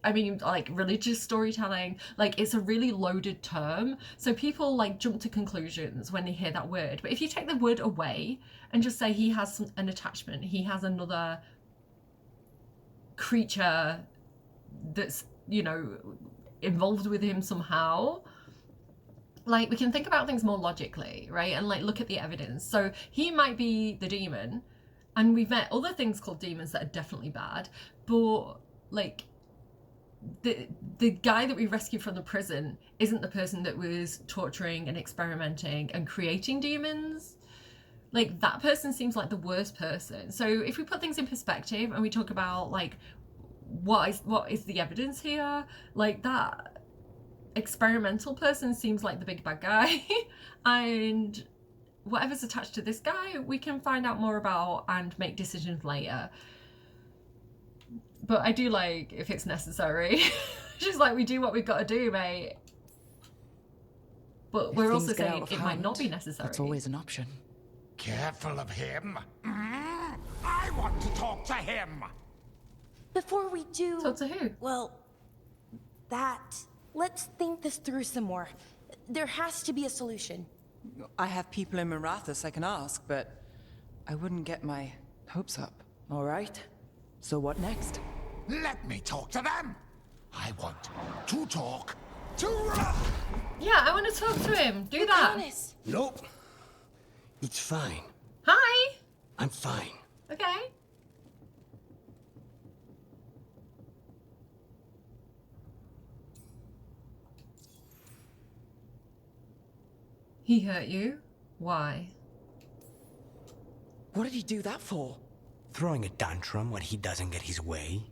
like religious storytelling, like it's a really loaded term, so people like jump to conclusions when they hear that word. But if you take the word away and just say he has an attachment, he has another creature that's, you know, involved with him somehow, like we can think about things more logically, right? And like look at the evidence. So he might be the demon, and we've met other things called demons that are definitely bad, but like the guy that we rescued from the prison isn't the person that was torturing and experimenting and creating demons. Like, that person seems like the worst person. So if we put things in perspective and we talk about like what is the evidence here, like that experimental person seems like the big bad guy and whatever's attached to this guy we can find out more about and make decisions later. But I do like if it's necessary. Just like, we do what we've got to do, mate. But we're also saying it might not be necessary. That's always an option. Careful of him. I want to talk to him. Before we do... Talk to who? Well, let's think this through some more. There has to be a solution. I have people in Marathas I can ask, but I wouldn't get my hopes up. All right. So what next? Let me talk to them. I want to talk to... Yeah, I want to talk to him. Do that. Nope. It's fine. Hi. I'm fine. Okay. He hurt you? Why? What did he do that for? Throwing a tantrum when he doesn't get his way?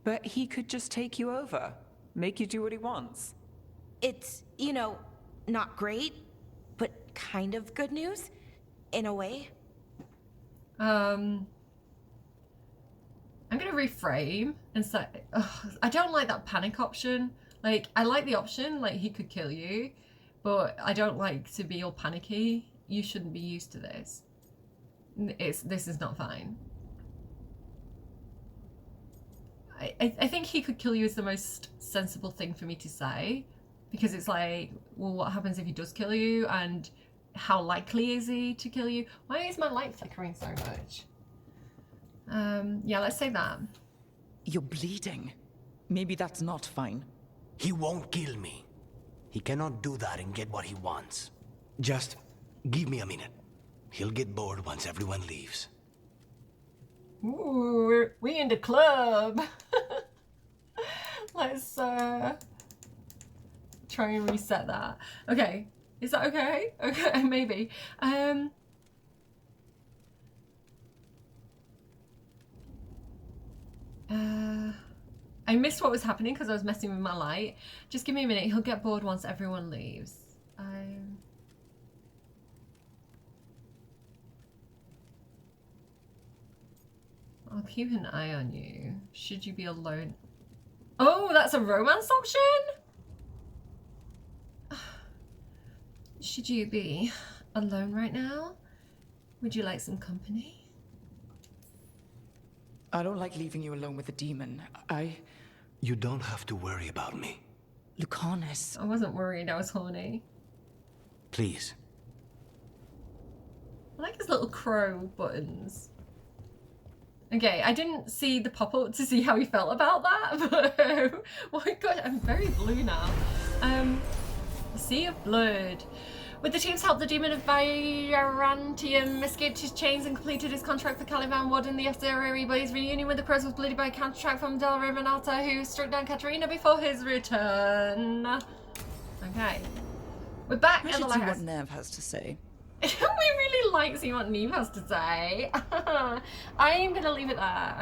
But he could just take you over, make you do what he wants. It's, you know, not great, but kind of good news, in a way. I'm gonna reframe and say, I don't like that panic option. Like, I like the option, like he could kill you, but I don't like to be all panicky. You shouldn't be used to this. This is not fine. I think he could kill you is the most sensible thing for me to say, because it's like, well, what happens if he does kill you, and how likely is he to kill you? Why is my light flickering so much? Yeah, let's say that. You're bleeding. Maybe that's not fine. He won't kill me. He cannot do that and get what he wants. Just give me a minute. He'll get bored once everyone leaves. Ooh, we in the club. Let's try and reset that. Okay, is that okay? Okay, maybe. I missed what was happening because I was messing with my light. Just give me a minute. He'll get bored once everyone leaves. I'll keep an eye on you. Should you be alone? Oh, that's a romance option? Should you be alone right now? Would you like some company? I don't like leaving you alone with a demon. You don't have to worry about me. Lucanus. I wasn't worried, I was horny. Please. I like his little crow buttons. Okay, I didn't see the pop-up to see how he felt about that, but oh my god, I'm very blue now. Sea of Blood. With the team's help, the demon of Vyrantium escaped his chains and completed his contract for Caliban Ward in the F-Zero, but his reunion with the Crows was blooded by a contract from Del Revenata, who struck down Katarina before his return. Okay. We're back at the lighthouse. Let's see what Nev has to say. We really like seeing what Neve has to say. I'm gonna leave it there.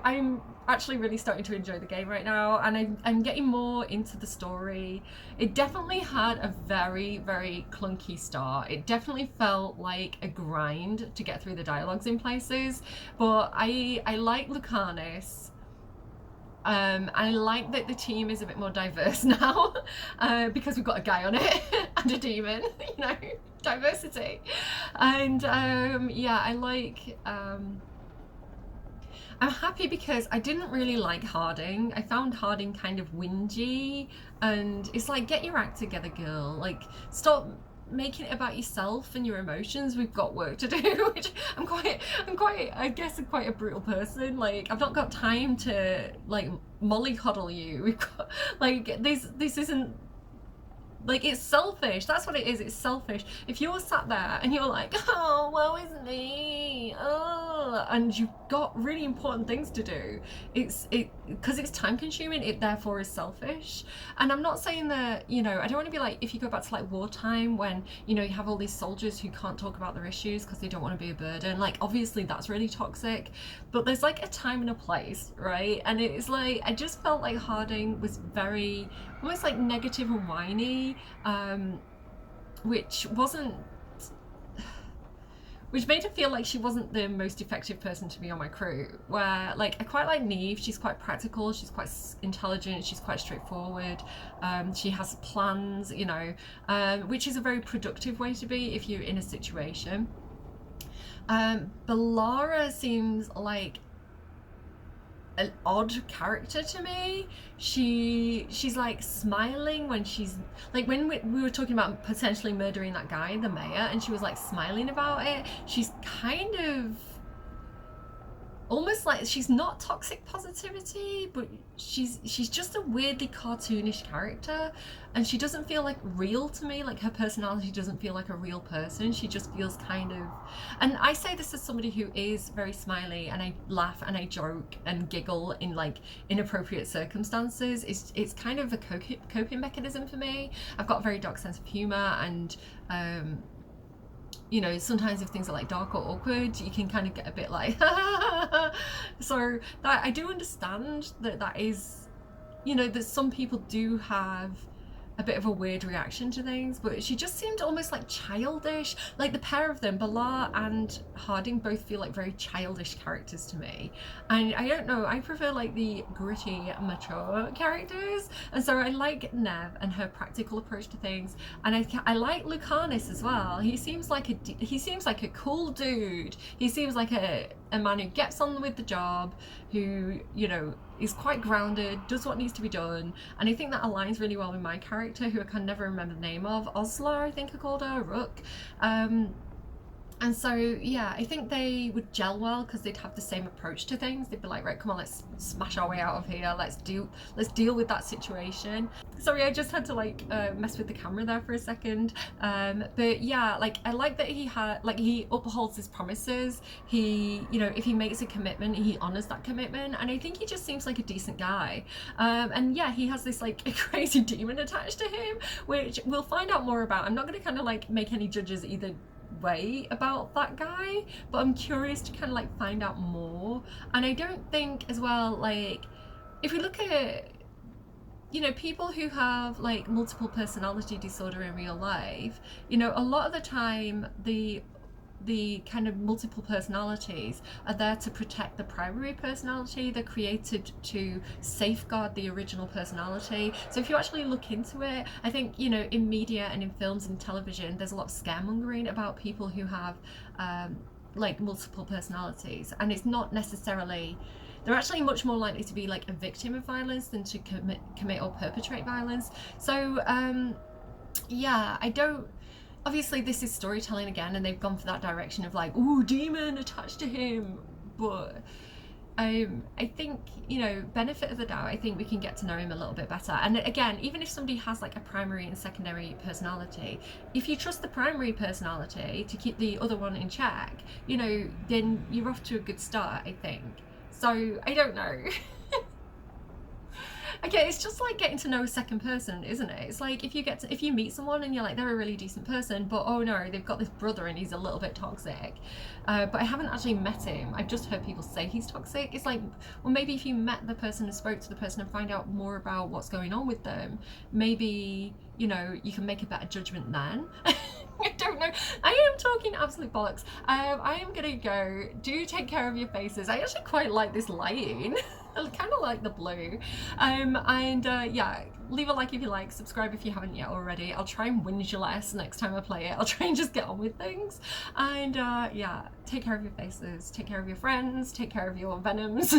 I'm actually really starting to enjoy the game right now, and I'm getting more into the story. It definitely had a very, very clunky start. It definitely felt like a grind to get through the dialogues in places, but I like Lucanus. I like that the team is a bit more diverse now, because we've got a guy on it and a demon, you know, diversity. And yeah, I like, I'm happy because I didn't really like Harding. I found Harding kind of whingy, and it's like, get your act together, girl. Like, stop making it about yourself and your emotions. We've got work to do. Which I'm quite I guess I'm quite a brutal person. Like, I've not got time to like mollycoddle you. We've got like this isn't like, it's selfish. That's what it is. It's selfish. If you're sat there and you're like, oh, woe is me, oh, and you've got really important things to do, because it's time consuming, it therefore is selfish. And I'm not saying that, you know, I don't want to be like, if you go back to like wartime when, you know, you have all these soldiers who can't talk about their issues because they don't want to be a burden. Like, obviously that's really toxic, but there's like a time and a place, right? And it's like, I just felt like Harding was very almost like negative and whiny, which made her feel like she wasn't the most effective person to be on my crew. Where, like, I quite like Neve. She's quite practical, she's quite intelligent, she's quite straightforward, she has plans, you know, which is a very productive way to be if you're in a situation. Belara seems like an odd character to me. She's like smiling when she's like, when we were talking about potentially murdering that guy, the mayor, and she was like smiling about it. She's kind of almost like she's not toxic positivity, but she's just a weirdly cartoonish character, and she doesn't feel like real to me. Like her personality doesn't feel like a real person. She just feels kind of, and I say this as somebody who is very smiley and I laugh and I joke and giggle in like inappropriate circumstances. It's kind of a coping mechanism for me. I've got a very dark sense of humor, and you know, sometimes if things are like dark or awkward, you can kind of get a bit like so that I do understand that is, you know, that some people do have a bit of a weird reaction to things, but she just seemed almost like childish. Like the pair of them, Ballard and Harding, both feel like very childish characters to me. And I don't know, I prefer like the gritty, mature characters. And so I like Neve and her practical approach to things. And I like Lucanus as well. He seems like a cool dude. He seems like a man who gets on with the job, who, you know, is quite grounded, does what needs to be done, and I think that aligns really well with my character, who I can never remember the name of. Osla, I think I called her, Rook. And so, yeah, I think they would gel well because they'd have the same approach to things. They'd be like, right, come on, let's smash our way out of here. Let's deal with that situation. Sorry, I just had to like mess with the camera there for a second. But yeah, like I like that he upholds his promises. He, you know, if he makes a commitment, he honors that commitment. And I think he just seems like a decent guy. And yeah, he has this like a crazy demon attached to him, which we'll find out more about. I'm not going to kind of like make any judges either way about that guy, but I'm curious to kind of like find out more. And I don't think as well, like if we look at, you know, people who have like multiple personality disorder in real life, you know, a lot of the time the kind of multiple personalities are there to protect the primary personality. They're created to safeguard the original personality. So if you actually look into it, I think, you know, in media and in films and television, there's a lot of scaremongering about people who have like multiple personalities, and it's not necessarily, they're actually much more likely to be like a victim of violence than to commit or perpetrate violence. So yeah, I don't, obviously this is storytelling again, and they've gone for that direction of like, ooh, demon attached to him. But I think, you know, benefit of the doubt, I think we can get to know him a little bit better. And again, even if somebody has like a primary and secondary personality, if you trust the primary personality to keep the other one in check, you know, then you're off to a good start, I think. So I don't know. Okay, it's just like getting to know a second person, isn't it? It's like if you meet someone and you're like, they're a really decent person, but oh no, they've got this brother and he's a little bit toxic. But I haven't actually met him. I've just heard people say he's toxic. It's like, well, maybe if you met the person and spoke to the person and find out more about what's going on with them, maybe, you know, you can make a better judgment then. I don't know. I am talking absolute bollocks. I am gonna go. Do take care of your faces. I actually quite like this lighting. I kind of like the blue. Yeah, leave a like if you like, subscribe if you haven't yet already. I'll try and whinge less next time I play it. I'll try and just get on with things. And yeah, take care of your faces, take care of your friends, take care of your venoms.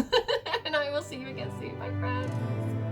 And I will see you again soon, my friends.